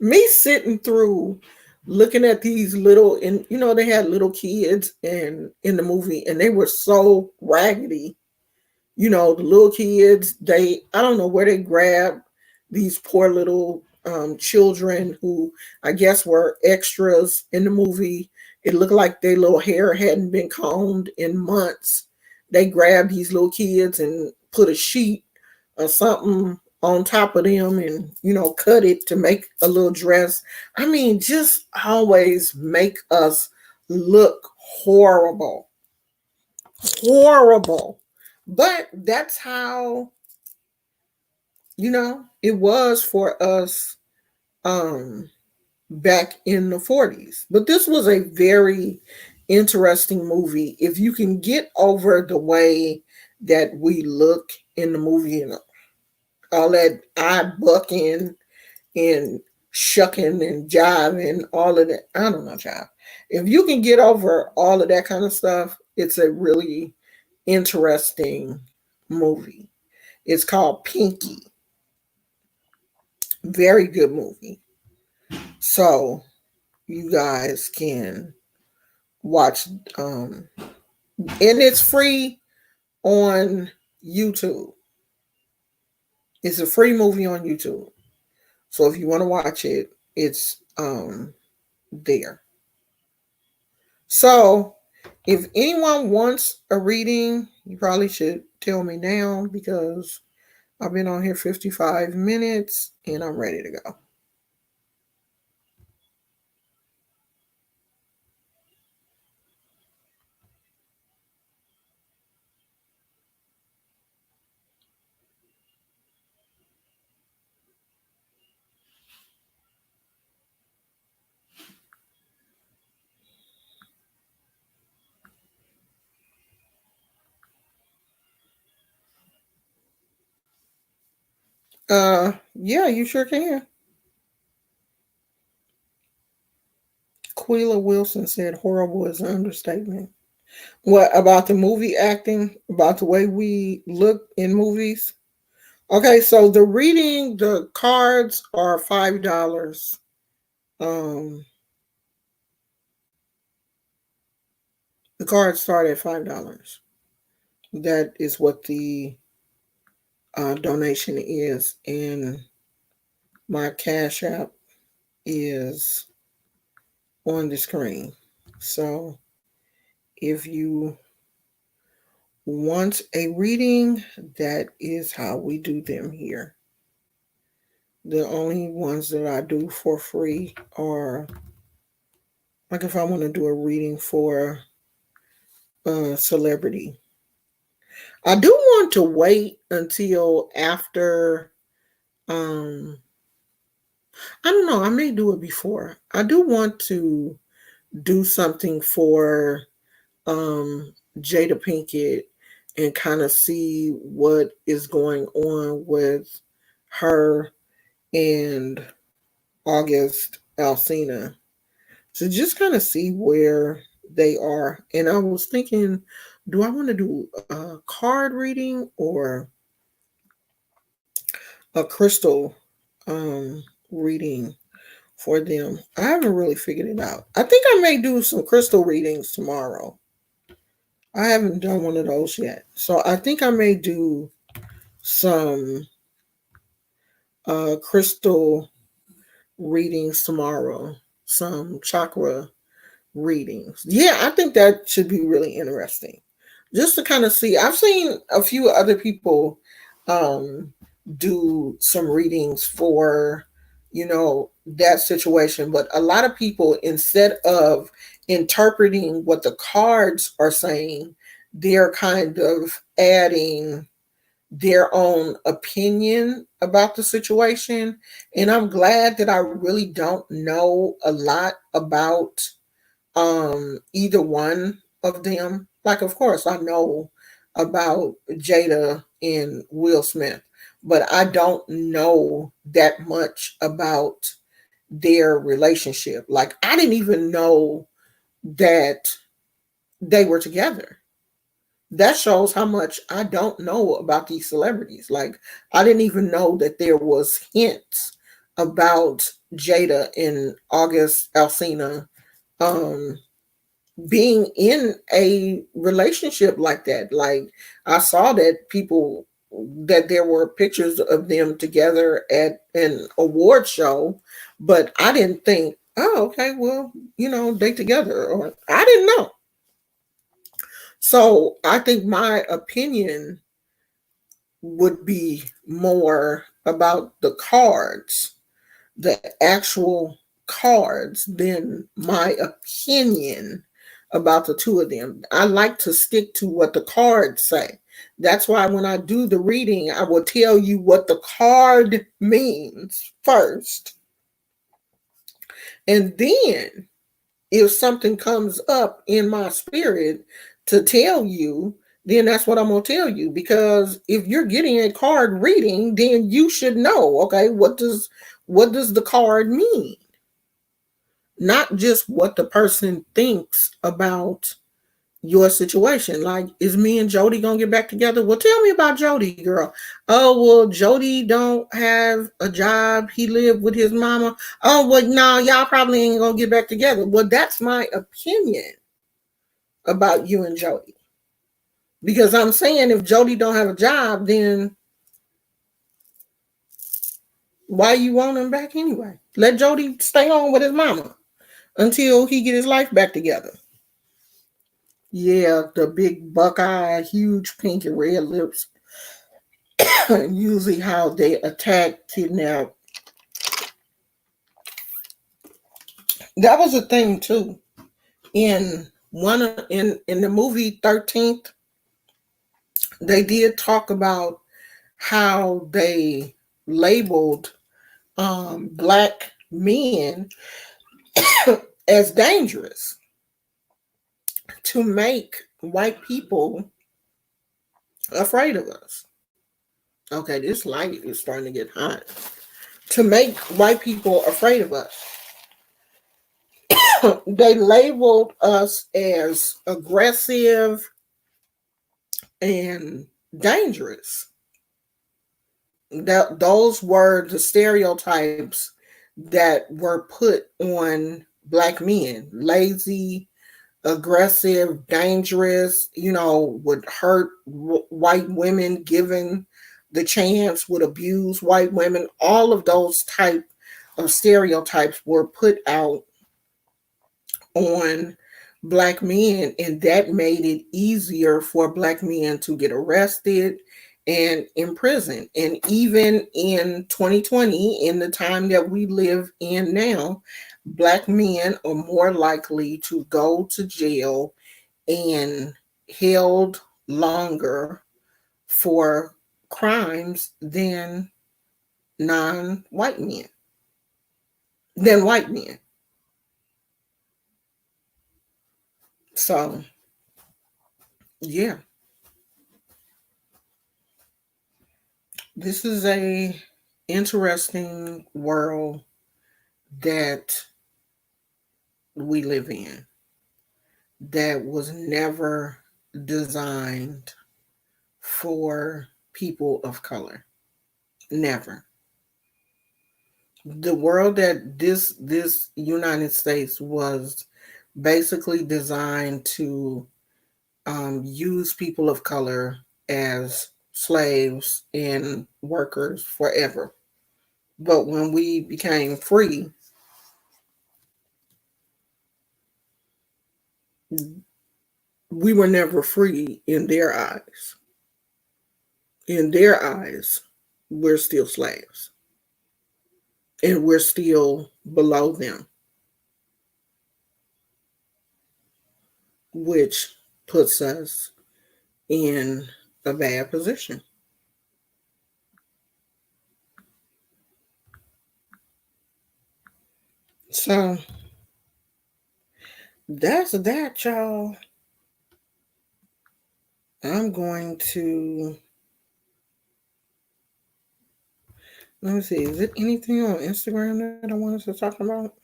me sitting through looking at these little, and they had little kids and in the movie, and they were so raggedy. The little kids, I don't know where they grabbed these poor little children who I guess were extras in the movie. It looked like their little hair hadn't been combed in months. They grabbed these little kids and put a sheet or something on top of them and, cut it to make a little dress. I mean, just always make us look horrible. Horrible. But that's how, it was for us back in the 40s. But this was a very interesting movie. If you can get over the way that we look in the movie and all that eye bucking and shucking and jiving, all of that. I don't know, jive. If you can get over all of that kind of stuff, it's a really interesting movie. It's called Pinky. Very good movie. So you guys can watch and it's free on YouTube. It's a free movie on YouTube. So if you want to watch it, it's there. So if anyone wants a reading, you probably should tell me now because I've been on here 55 minutes and I'm ready to go. Yeah, you sure can. Quila Wilson said horrible is an understatement. What about the movie acting? About the way we look in movies? Okay, so the cards are $5. Um, the cards start at $5. That is what the donation is, and my Cash App is on the screen. So if you want a reading, that is how we do them here. The only ones that I do for free are like if I want to do a reading for a celebrity. I do want to wait until after um I don't know, I may do it before. I do want to do something for Jada Pinkett and kind of see what is going on with her and August Alsina. So just kind of see where they are. And I was thinking, do I want to do a card reading or a crystal reading for them? I haven't really figured it out. I think I may do some crystal readings tomorrow. I haven't done one of those yet. So I think I may do some crystal readings tomorrow, some chakra readings. Yeah, I think that should be really interesting. Just to kind of see. I've seen a few other people um, do some readings for, that situation, but a lot of people, instead of interpreting what the cards are saying, they're kind of adding their own opinion about the situation. And I'm glad that I really don't know a lot about either one of them. Like, of course, I know about Jada and Will Smith, but I don't know that much about their relationship. Like, I didn't even know that they were together. That shows how much I don't know about these celebrities. Like, I didn't even know that there was hints about Jada and August Alsina um being in a relationship like that. Like, I saw that there were pictures of them together at an award show, but I didn't think, oh, okay, well, they together, or I didn't know. So I think my opinion would be more about the cards, the actual cards, than my opinion about the two of them. I like to stick to what the cards say. That's why when I do the reading, I will tell you what the card means first. And then if something comes up in my spirit to tell you, then that's what I'm going to tell you. Because if you're getting a card reading, then you should know, okay, what does the card mean? Not just what the person thinks about your situation. Like, is me and Jody gonna get back together? Well, tell me about Jody, girl. Oh, well, Jody don't have a job. He lived with his mama. Oh, well, no, y'all probably ain't gonna get back together. Well, that's my opinion about you and Jody. Because I'm saying if Jody don't have a job, then why you want him back anyway? Let Jody stay home with his mama until he get his life back together. Yeah, the big buckeye, huge pink and red lips. Usually how they attack, kidnap. That was a thing too. In the movie 13th, they did talk about how they labeled black men as dangerous to make white people afraid of us. Okay, this light is starting to get hot. To make white people afraid of us. They labeled us as aggressive and dangerous. Those were the stereotypes that were put on black men: lazy, aggressive, dangerous, would hurt white women given the chance, would abuse white women. All of those type of stereotypes were put out on black men, and that made it easier for black men to get arrested and imprisoned. And even in 2020, in the time that we live in now, black men are more likely to go to jail and held longer for crimes than non-white men, than white men. So, yeah, this is a interesting world that we live in, that was never designed for people of color. Never. The world that this United States was basically designed to use people of color as slaves and workers forever. But when we became free, we were never free in their eyes. In their eyes, we're still slaves and we're still below them, which puts us in a bad position. So that's that, y'all. I'm going to, let me see, is it anything on Instagram that I wanted to talk about?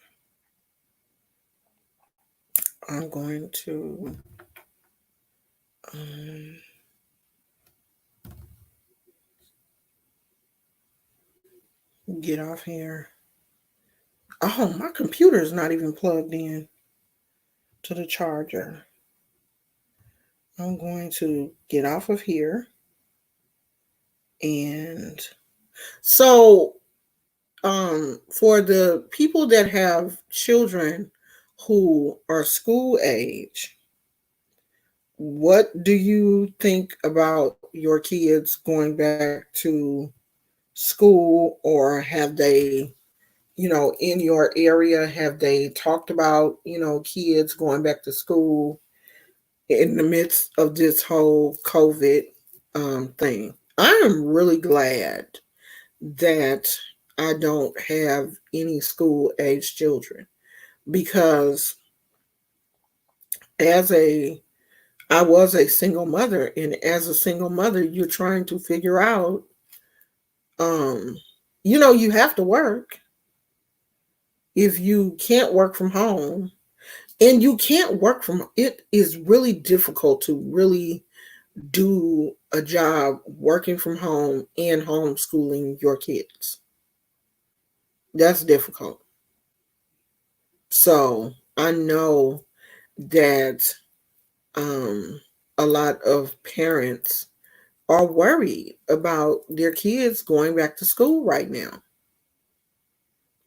I'm going to um, get off here. Oh, my computer is not even plugged in to the charger. I'm going to get off of here. And so, for the people that have children who are school age, what do you think about your kids going back to school? Or have they, in your area, have they talked about, kids going back to school in the midst of this whole COVID thing? I am really glad that I don't have any school age children, because as a I was a single mother, and as a single mother, you're trying to figure out, um, you have to work. If you can't work from home, and you can't work from, it is really difficult to really do a job working from home and homeschooling your kids. That's difficult. So I know that um, a lot of parents are worried about their kids going back to school right now,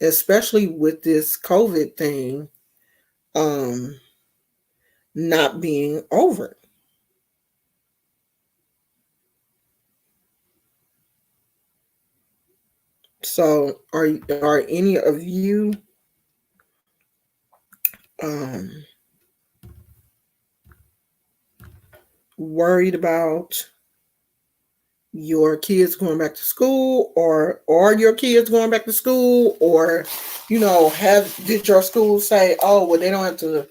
especially with this COVID thing um, not being over. So, are any of you um, worried about your kids going back to school, or are your kids going back to school, or have did your school say, oh well, they don't have to?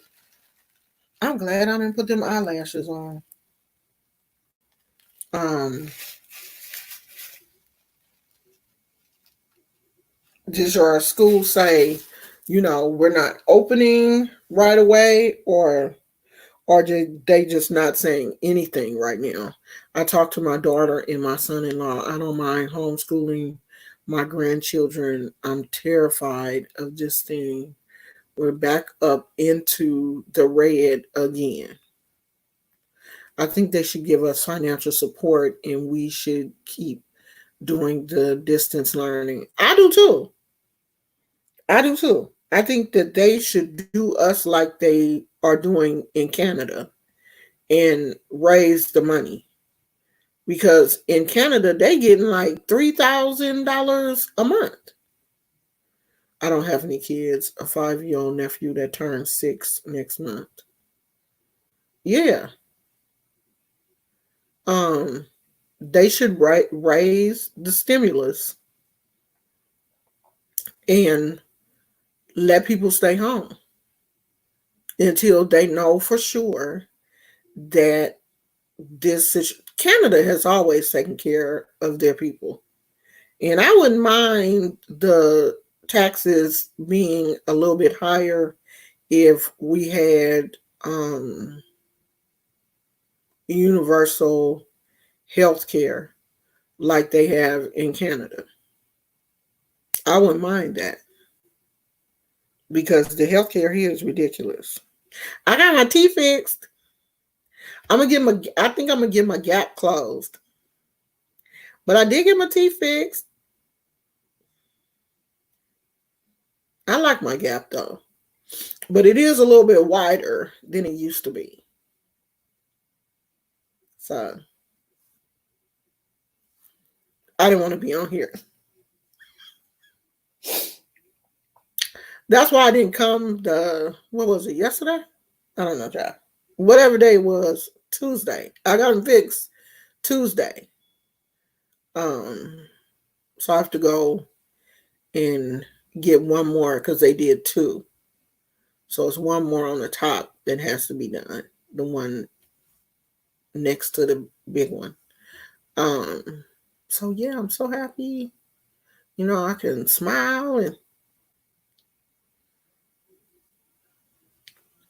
I'm glad I didn't put them eyelashes on. um Does your school say, we're not opening right away, or they just not saying anything right now? I talked to my daughter and my son-in-law. I don't mind homeschooling my grandchildren. I'm terrified of this thing. We're back up into the red again. I think they should give us financial support and we should keep doing the distance learning. I do too. I do too. I think that they should do us like they are doing in Canada and raise the money. Because in Canada, they getting like $3,000 a month. I don't have any kids. A 5-year-old nephew that turns 6 next month. Yeah. They should raise the stimulus and let people stay home until they know for sure that Canada has always taken care of their people. And I wouldn't mind the taxes being a little bit higher if we had universal health care like they have in Canada. I wouldn't mind that because the healthcare here is ridiculous. I got my teeth fixed. I think I'm gonna get my gap closed. But I did get my teeth fixed. I like my gap though. But it is a little bit wider than it used to be. So I didn't want to be on here. That's why I didn't come what was it, yesterday? I don't know, child. Whatever day it was, Tuesday. I got them fixed Tuesday. So I have to go and get one more because they did 2. So it's one more on the top that has to be done. The one next to the big one. So yeah, I'm so happy. I can smile and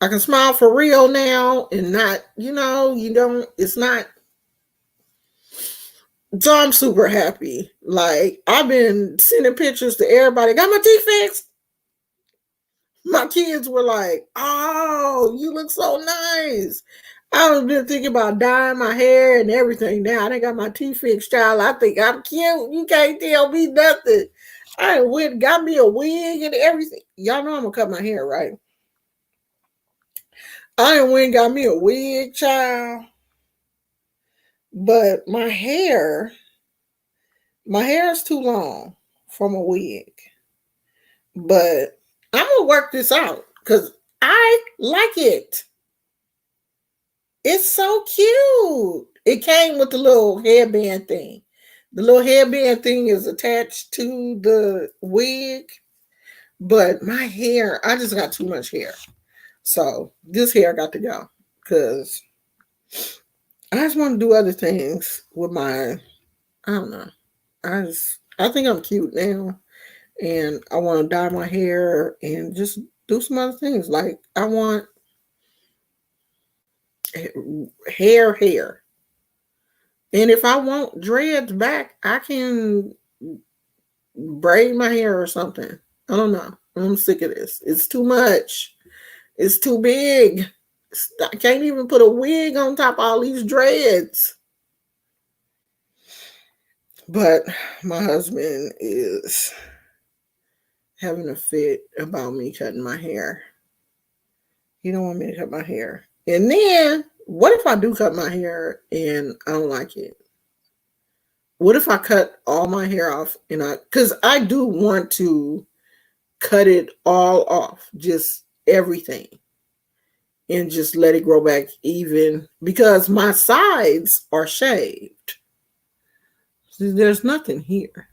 I can smile for real now and not, it's not. So I'm super happy. Like, I've been sending pictures to everybody. Got my teeth fixed. My kids were like, oh, you look so nice. I've been thinking about dyeing my hair and everything now. I got my teeth fixed, child. I think I'm cute. You can't tell me nothing. I went got me a wig and everything. Y'all know I'm gonna cut my hair, right? I went and got me a wig, child. But my hair is too long from a wig. But I'm gonna work this out because I like it. It's so cute. It came with the little headband thing. The little headband thing is attached to the wig. But my hair, I just got too much hair. So this hair got to go because I just want to do other things with I don't know. I think I'm cute now. And I want to dye my hair and just do some other things. Like I want hair. And if I want dreads back, I can braid my hair or something. I don't know. I'm sick of this. It's too much. It's too big. I can't even put a wig on top of all these dreads. But my husband is having a fit about me cutting my hair. He don't want me to cut my hair. And then, what if I do cut my hair and I don't like it? What if I cut all my hair off because I do want to cut it all off, just everything, and just let it grow back even because my sides are shaved. There's nothing here.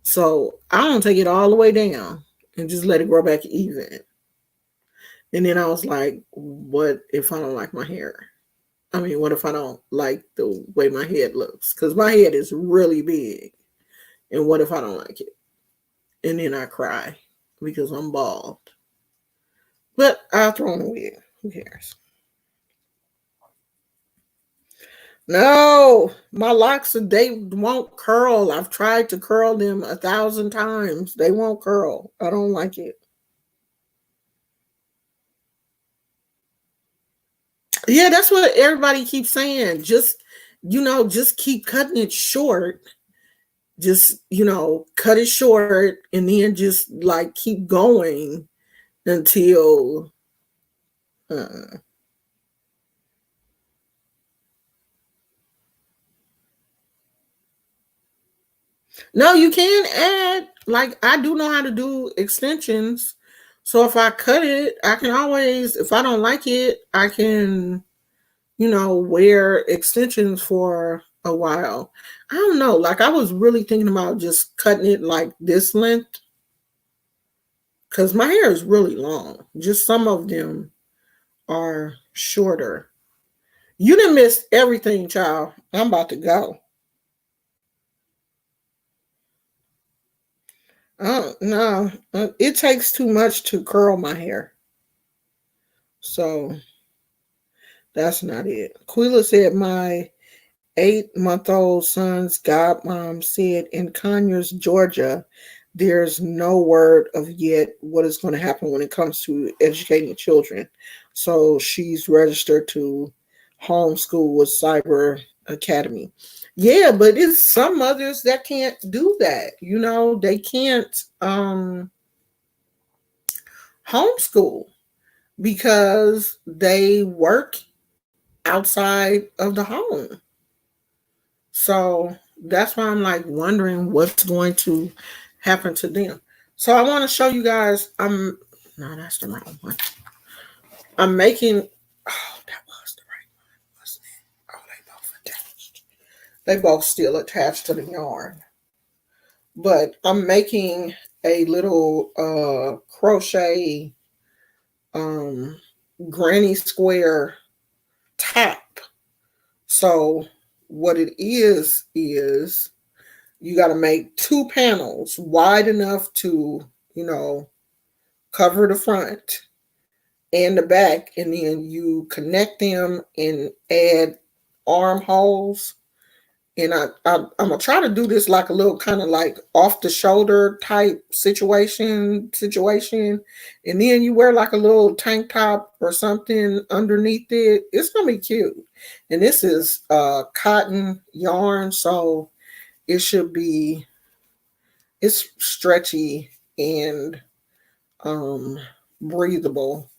So I don't take it all the way down and just let it grow back even. And then I was like, what if I don't like my hair? I mean, what if I don't like the way my head looks? Because my head is really big. And what if I don't like it? and then I cry because I'm bald. But I'll throw in a wig. Who cares? No, my locks, they won't curl. I've tried to curl them 1,000 times. They won't curl. I don't like it. Yeah, that's what everybody keeps saying. Just keep cutting it short. Just, cut it short and then just like keep going until uh, no, you can add, like, I do know how to do extensions. So if I cut it, I can always, if I don't like it, I can, wear extensions for a while. I don't know. Like, I was really thinking about just cutting it like this length because my hair is really long. Just some of them are shorter. You didn't miss everything, child. I'm about to go. No, it takes too much to curl my hair. So that's not it. Quila said my 8-month-old son's godmom said in Conyers, Georgia, there's no word of yet what is going to happen when it comes to educating children. So she's registered to homeschool with Cyber Academy. Yeah, but it's some mothers that can't do that. They can't homeschool because they work outside of the home. So that's why I'm like wondering what's going to happen to them. So I want to show you guys. No, that's the wrong one. I'm making. Oh, that was the right one, wasn't it? Oh, they both attached. They both still attached to the yarn. But I'm making a little crochet um granny square top. So what it is you got to make 2 panels wide enough to, cover the front and the back, and then you connect them and add armholes. And I'm gonna try to do this like a little kind of like off the shoulder type situation, and then you wear like a little tank top or something underneath it. It's gonna be cute. And this is cotton yarn, so it should be, it's stretchy and um breathable.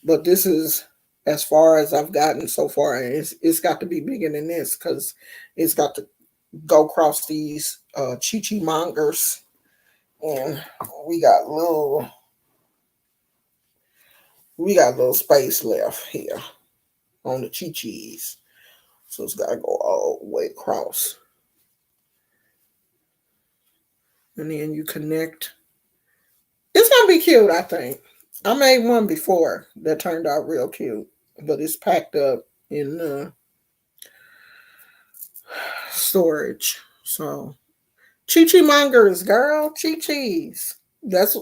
But this is as far as I've gotten so far. And it's got to be bigger than this because it's got to go across these chi mongers. And we got little space left here on the chi-chis. So it's gotta go all the way across. And then you connect. It's gonna be cute, I think. I made one before that turned out real cute, but it's packed up in storage. So chi mongers, girl, chi-chis. That's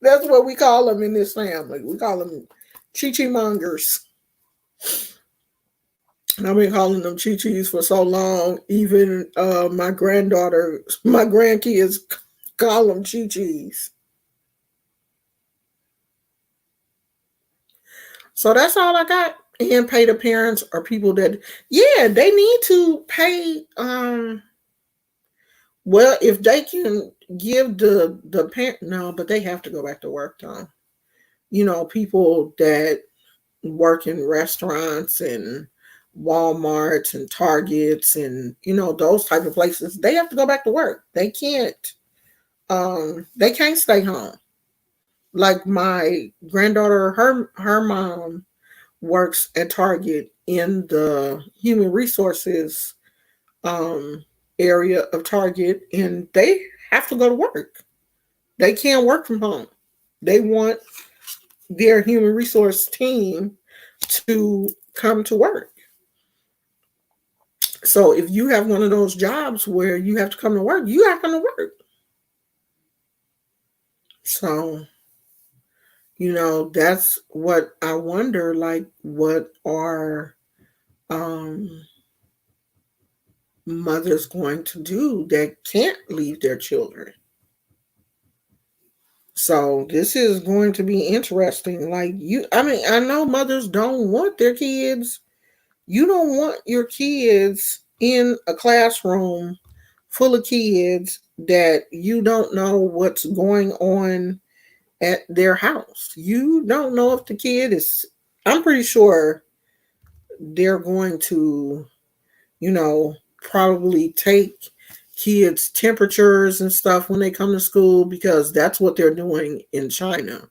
what we call them in this family. We call them chi mongers. And I've been calling them chi-chis for so long. Even my grandkids call them chi-chis. So that's all I got. And pay the parents or people that, yeah, they need to pay. Well, if they can give the parent, no, but they have to go back to work, Tom. People that work in restaurants and Walmarts and Targets and those type of places, they have to go back to work. They can't stay home. Like my granddaughter, her mom works at Target in the human resources area of Target, and they have to go to work. They can't work from home. They want their human resource team to come to work. So if you have one of those jobs where you have to come to work, you have to come to work. So, that's what I wonder, like, what are mothers going to do that can't leave their children? So this is going to be interesting. Like, I mean, I know mothers don't want their kids. You don't want your kids in a classroom full of kids that you don't know what's going on at their house. You don't know if the kid is, I'm pretty sure they're going to, probably take kids' temperatures and stuff when they come to school, because that's what they're doing in China.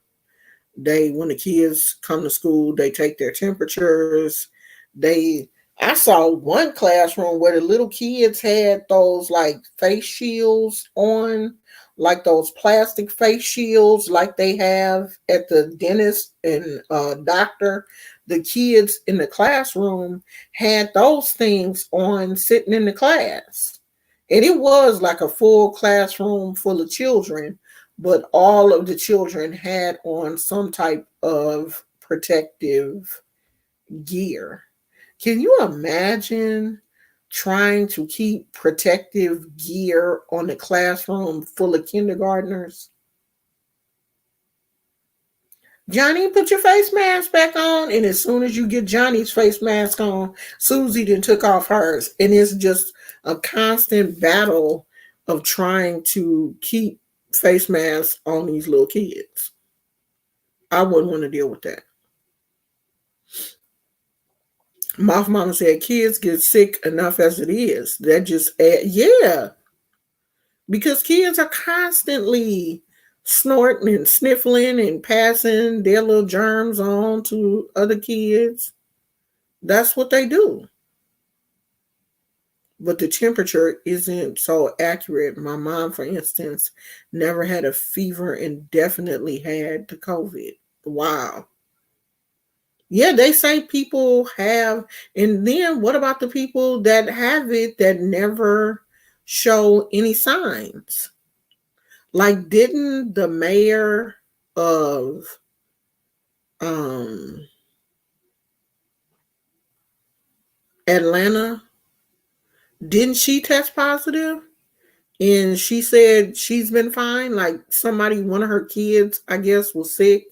When the kids come to school, they take their temperatures. They, I saw one classroom where the little kids had those like face shields on, like those plastic face shields, like they have at the dentist and doctor. The kids in the classroom had those things on, sitting in the class. And it was like a full classroom full of children, but all of the children had on some type of protective gear. Can you imagine trying to keep protective gear on a classroom full of kindergartners? Johnny, put your face mask back on. And as soon as you get Johnny's face mask on, Susie then took off hers. And it's just a constant battle of trying to keep face masks on these little kids. I wouldn't want to deal with that. My mama said kids get sick enough as it is. That just yeah. Because kids are constantly snorting and sniffling and passing their little germs on to other kids. That's what they do. But the temperature isn't so accurate. My mom, for instance, never had a fever and definitely had the COVID. Wow. Yeah, they say people have, and then what about the people that have it that never show any signs? Like, didn't the mayor of um Atlanta, didn't she test positive? And she said she's been fine. Like, one of her kids, I guess, was sick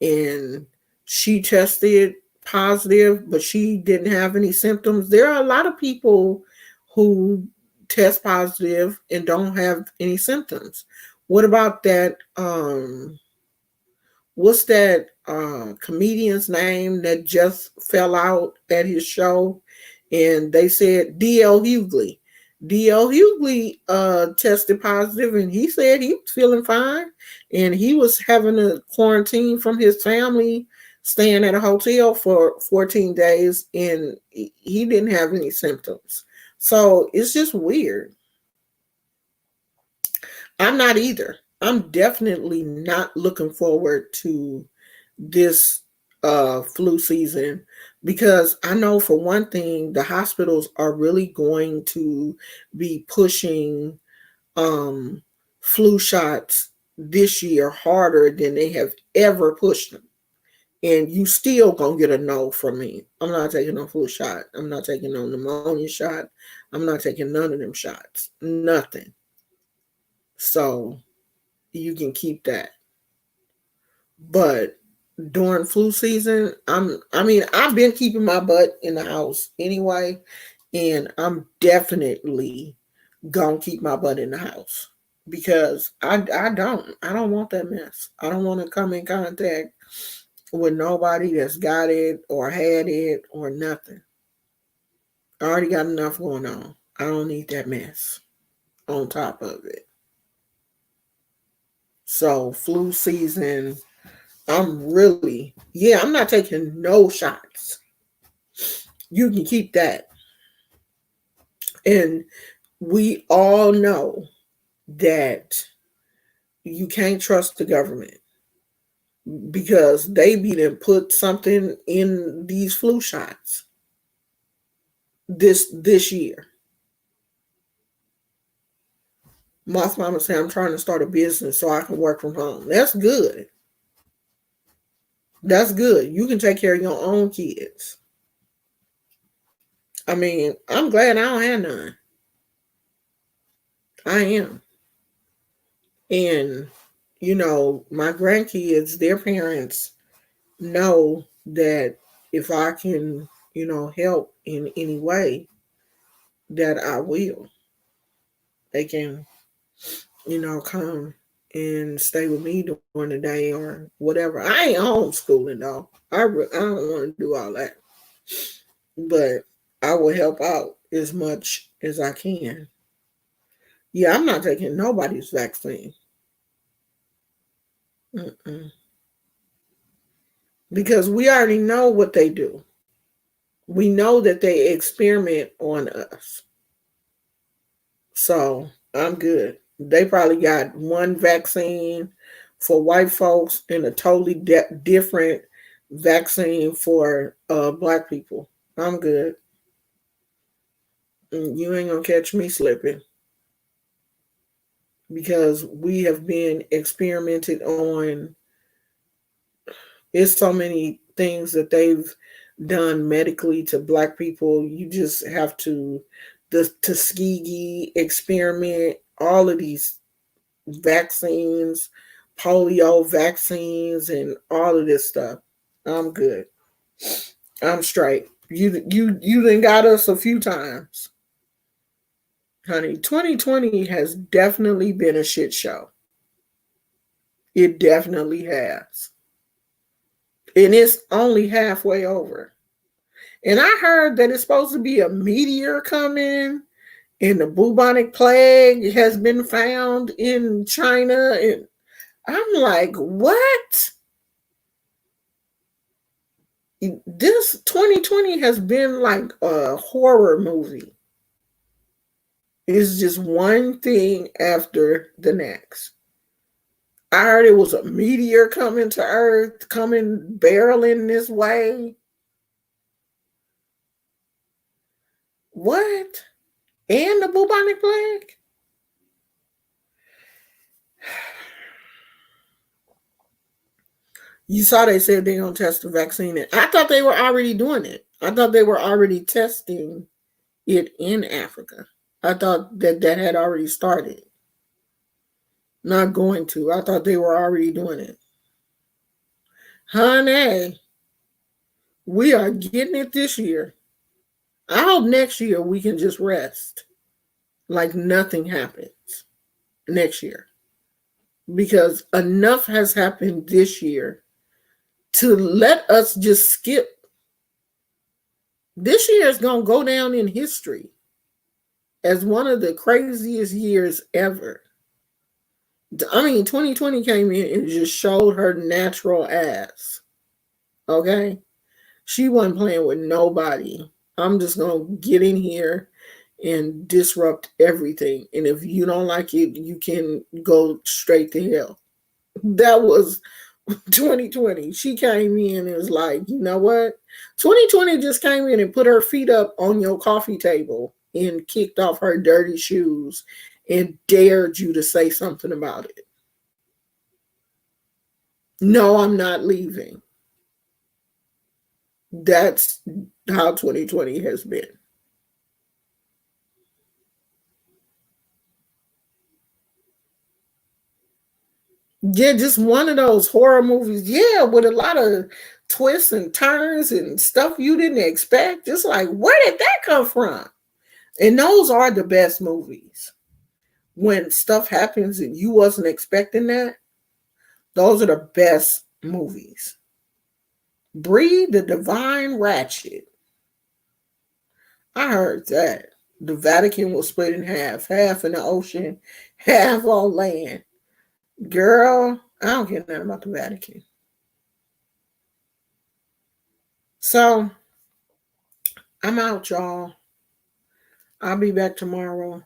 and she tested positive, but she didn't have any symptoms. There are a lot of people who test positive and don't have any symptoms. What about that? What's that comedian's name that just fell out at his show? And they said D.L. Hughley. D.L. Hughley tested positive, and he said he was feeling fine, and he was having a quarantine from his family, staying at a hotel for 14 days, and he didn't have any symptoms. So it's just weird. I'm not either. I'm definitely not looking forward to this flu season, because I know for one thing the hospitals are really going to be pushing flu shots this year harder than they have ever pushed them. And you still gonna get a no from me. I'm not taking no flu shot. I'm not taking no pneumonia shot. I'm not taking none of them shots. Nothing. So you can keep that. But during flu season, I've been keeping my butt in the house anyway, and I'm definitely gonna keep my butt in the house, because I don't want that mess. I don't want to come in contact with nobody that's got it or had it or nothing. I already got enough going on. I don't need that mess on top of it. So flu season, I'm not taking no shots. You can keep that. And we all know that you can't trust the government, because they be to put something in these flu shots this year. My mama said, I'm trying to start a business so I can work from home. That's good. That's good. You can take care of your own kids. I mean, I'm glad I don't have none. I am. And, my grandkids, their parents know that if I can, help in any way, that I will. They can, come and stay with me during the day or whatever. I ain't homeschooling though. I don't want to do all that, but I will help out as much as I can. Yeah, I'm not taking nobody's vaccine. Mm-mm. Because we already know what they do. We know that they experiment on us. So I'm good. They probably got one vaccine for white folks and a totally different vaccine for black people. I'm good. You ain't gonna catch me slipping because we have been experimented on. There's so many things that they've done medically to black people. You just have to the Tuskegee experiment, all of these vaccines, polio vaccines, and all of this stuff. I'm good. I'm straight. You done got us a few times. Honey, 2020 has definitely been a shit show. It definitely has. And it's only halfway over. And I heard that it's supposed to be a meteor coming and the bubonic plague has been found in China. And I'm like, what? This 2020 has been like a horror movie. It's just one thing after the next. I heard it was a meteor coming to Earth, coming barreling this way. What? And the bubonic plague? You saw they said they're going to test the vaccine. I thought they were already doing it. I thought they were already testing it in Africa. I thought that had already started. Not going to. I thought they were already doing it. Honey, we are getting it this year. I hope next year we can just rest like nothing happens next year. Because enough has happened this year to let us just skip. This year is going to go down in history as one of the craziest years ever. I mean, 2020 came in and just showed her natural ass. Okay? She wasn't playing with nobody. I'm just going to get in here and disrupt everything. And if you don't like it, you can go straight to hell. That was 2020. She came in and was like, you know what? 2020 just came in and put her feet up on your coffee table and kicked off her dirty shoes and dared you to say something about it. No, I'm not leaving. That's how 2020 has been. Yeah, just one of those horror movies. Yeah, with a lot of twists and turns and stuff you didn't expect. Just like, where did that come from? And those are the best movies. When stuff happens and you wasn't expecting that, those are the best movies. Bree the Divine Ratchet. I heard that. The Vatican was split in half in the ocean, half on land. Girl, I don't care nothing about the Vatican. So, I'm out, y'all. I'll be back tomorrow.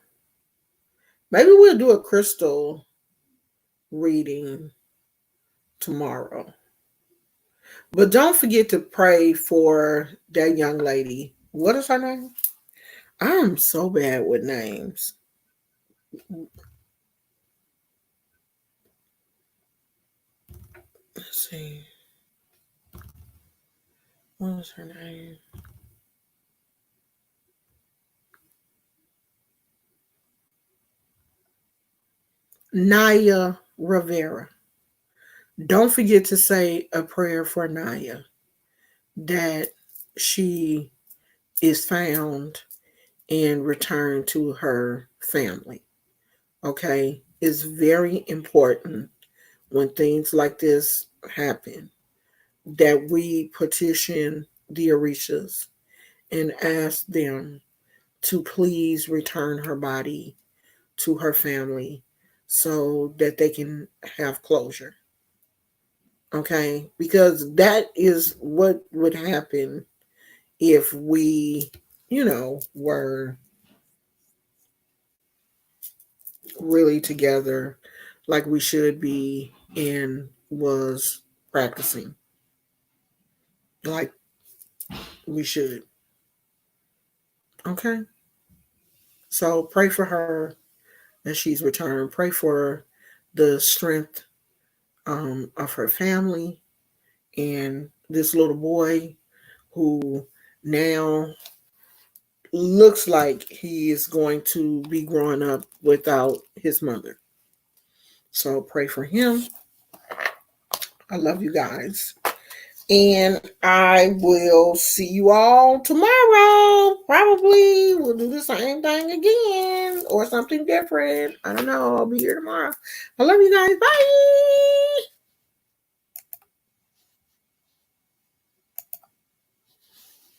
Maybe we'll do a crystal reading tomorrow. But don't forget to pray for that young lady. What is her name? I'm so bad with names. Let's see. What was her name? Naya Rivera. Don't forget to say a prayer for Naya that she is found and returned to her family. Okay? It's very important when things like this happen that we petition the Orishas and ask them to please return her body to her family so that they can have closure. Okay? Because that is what would happen if we, were really together like we should be and was practicing like we should. Okay? So pray for her as she's returned. Pray for the strength of her family and this little boy who now looks like he is going to be growing up without his mother. So pray for him. I love you guys. And I will see you all tomorrow. Probably we'll do the same thing again or something different. I don't know. I'll be here tomorrow. I love you guys. Bye.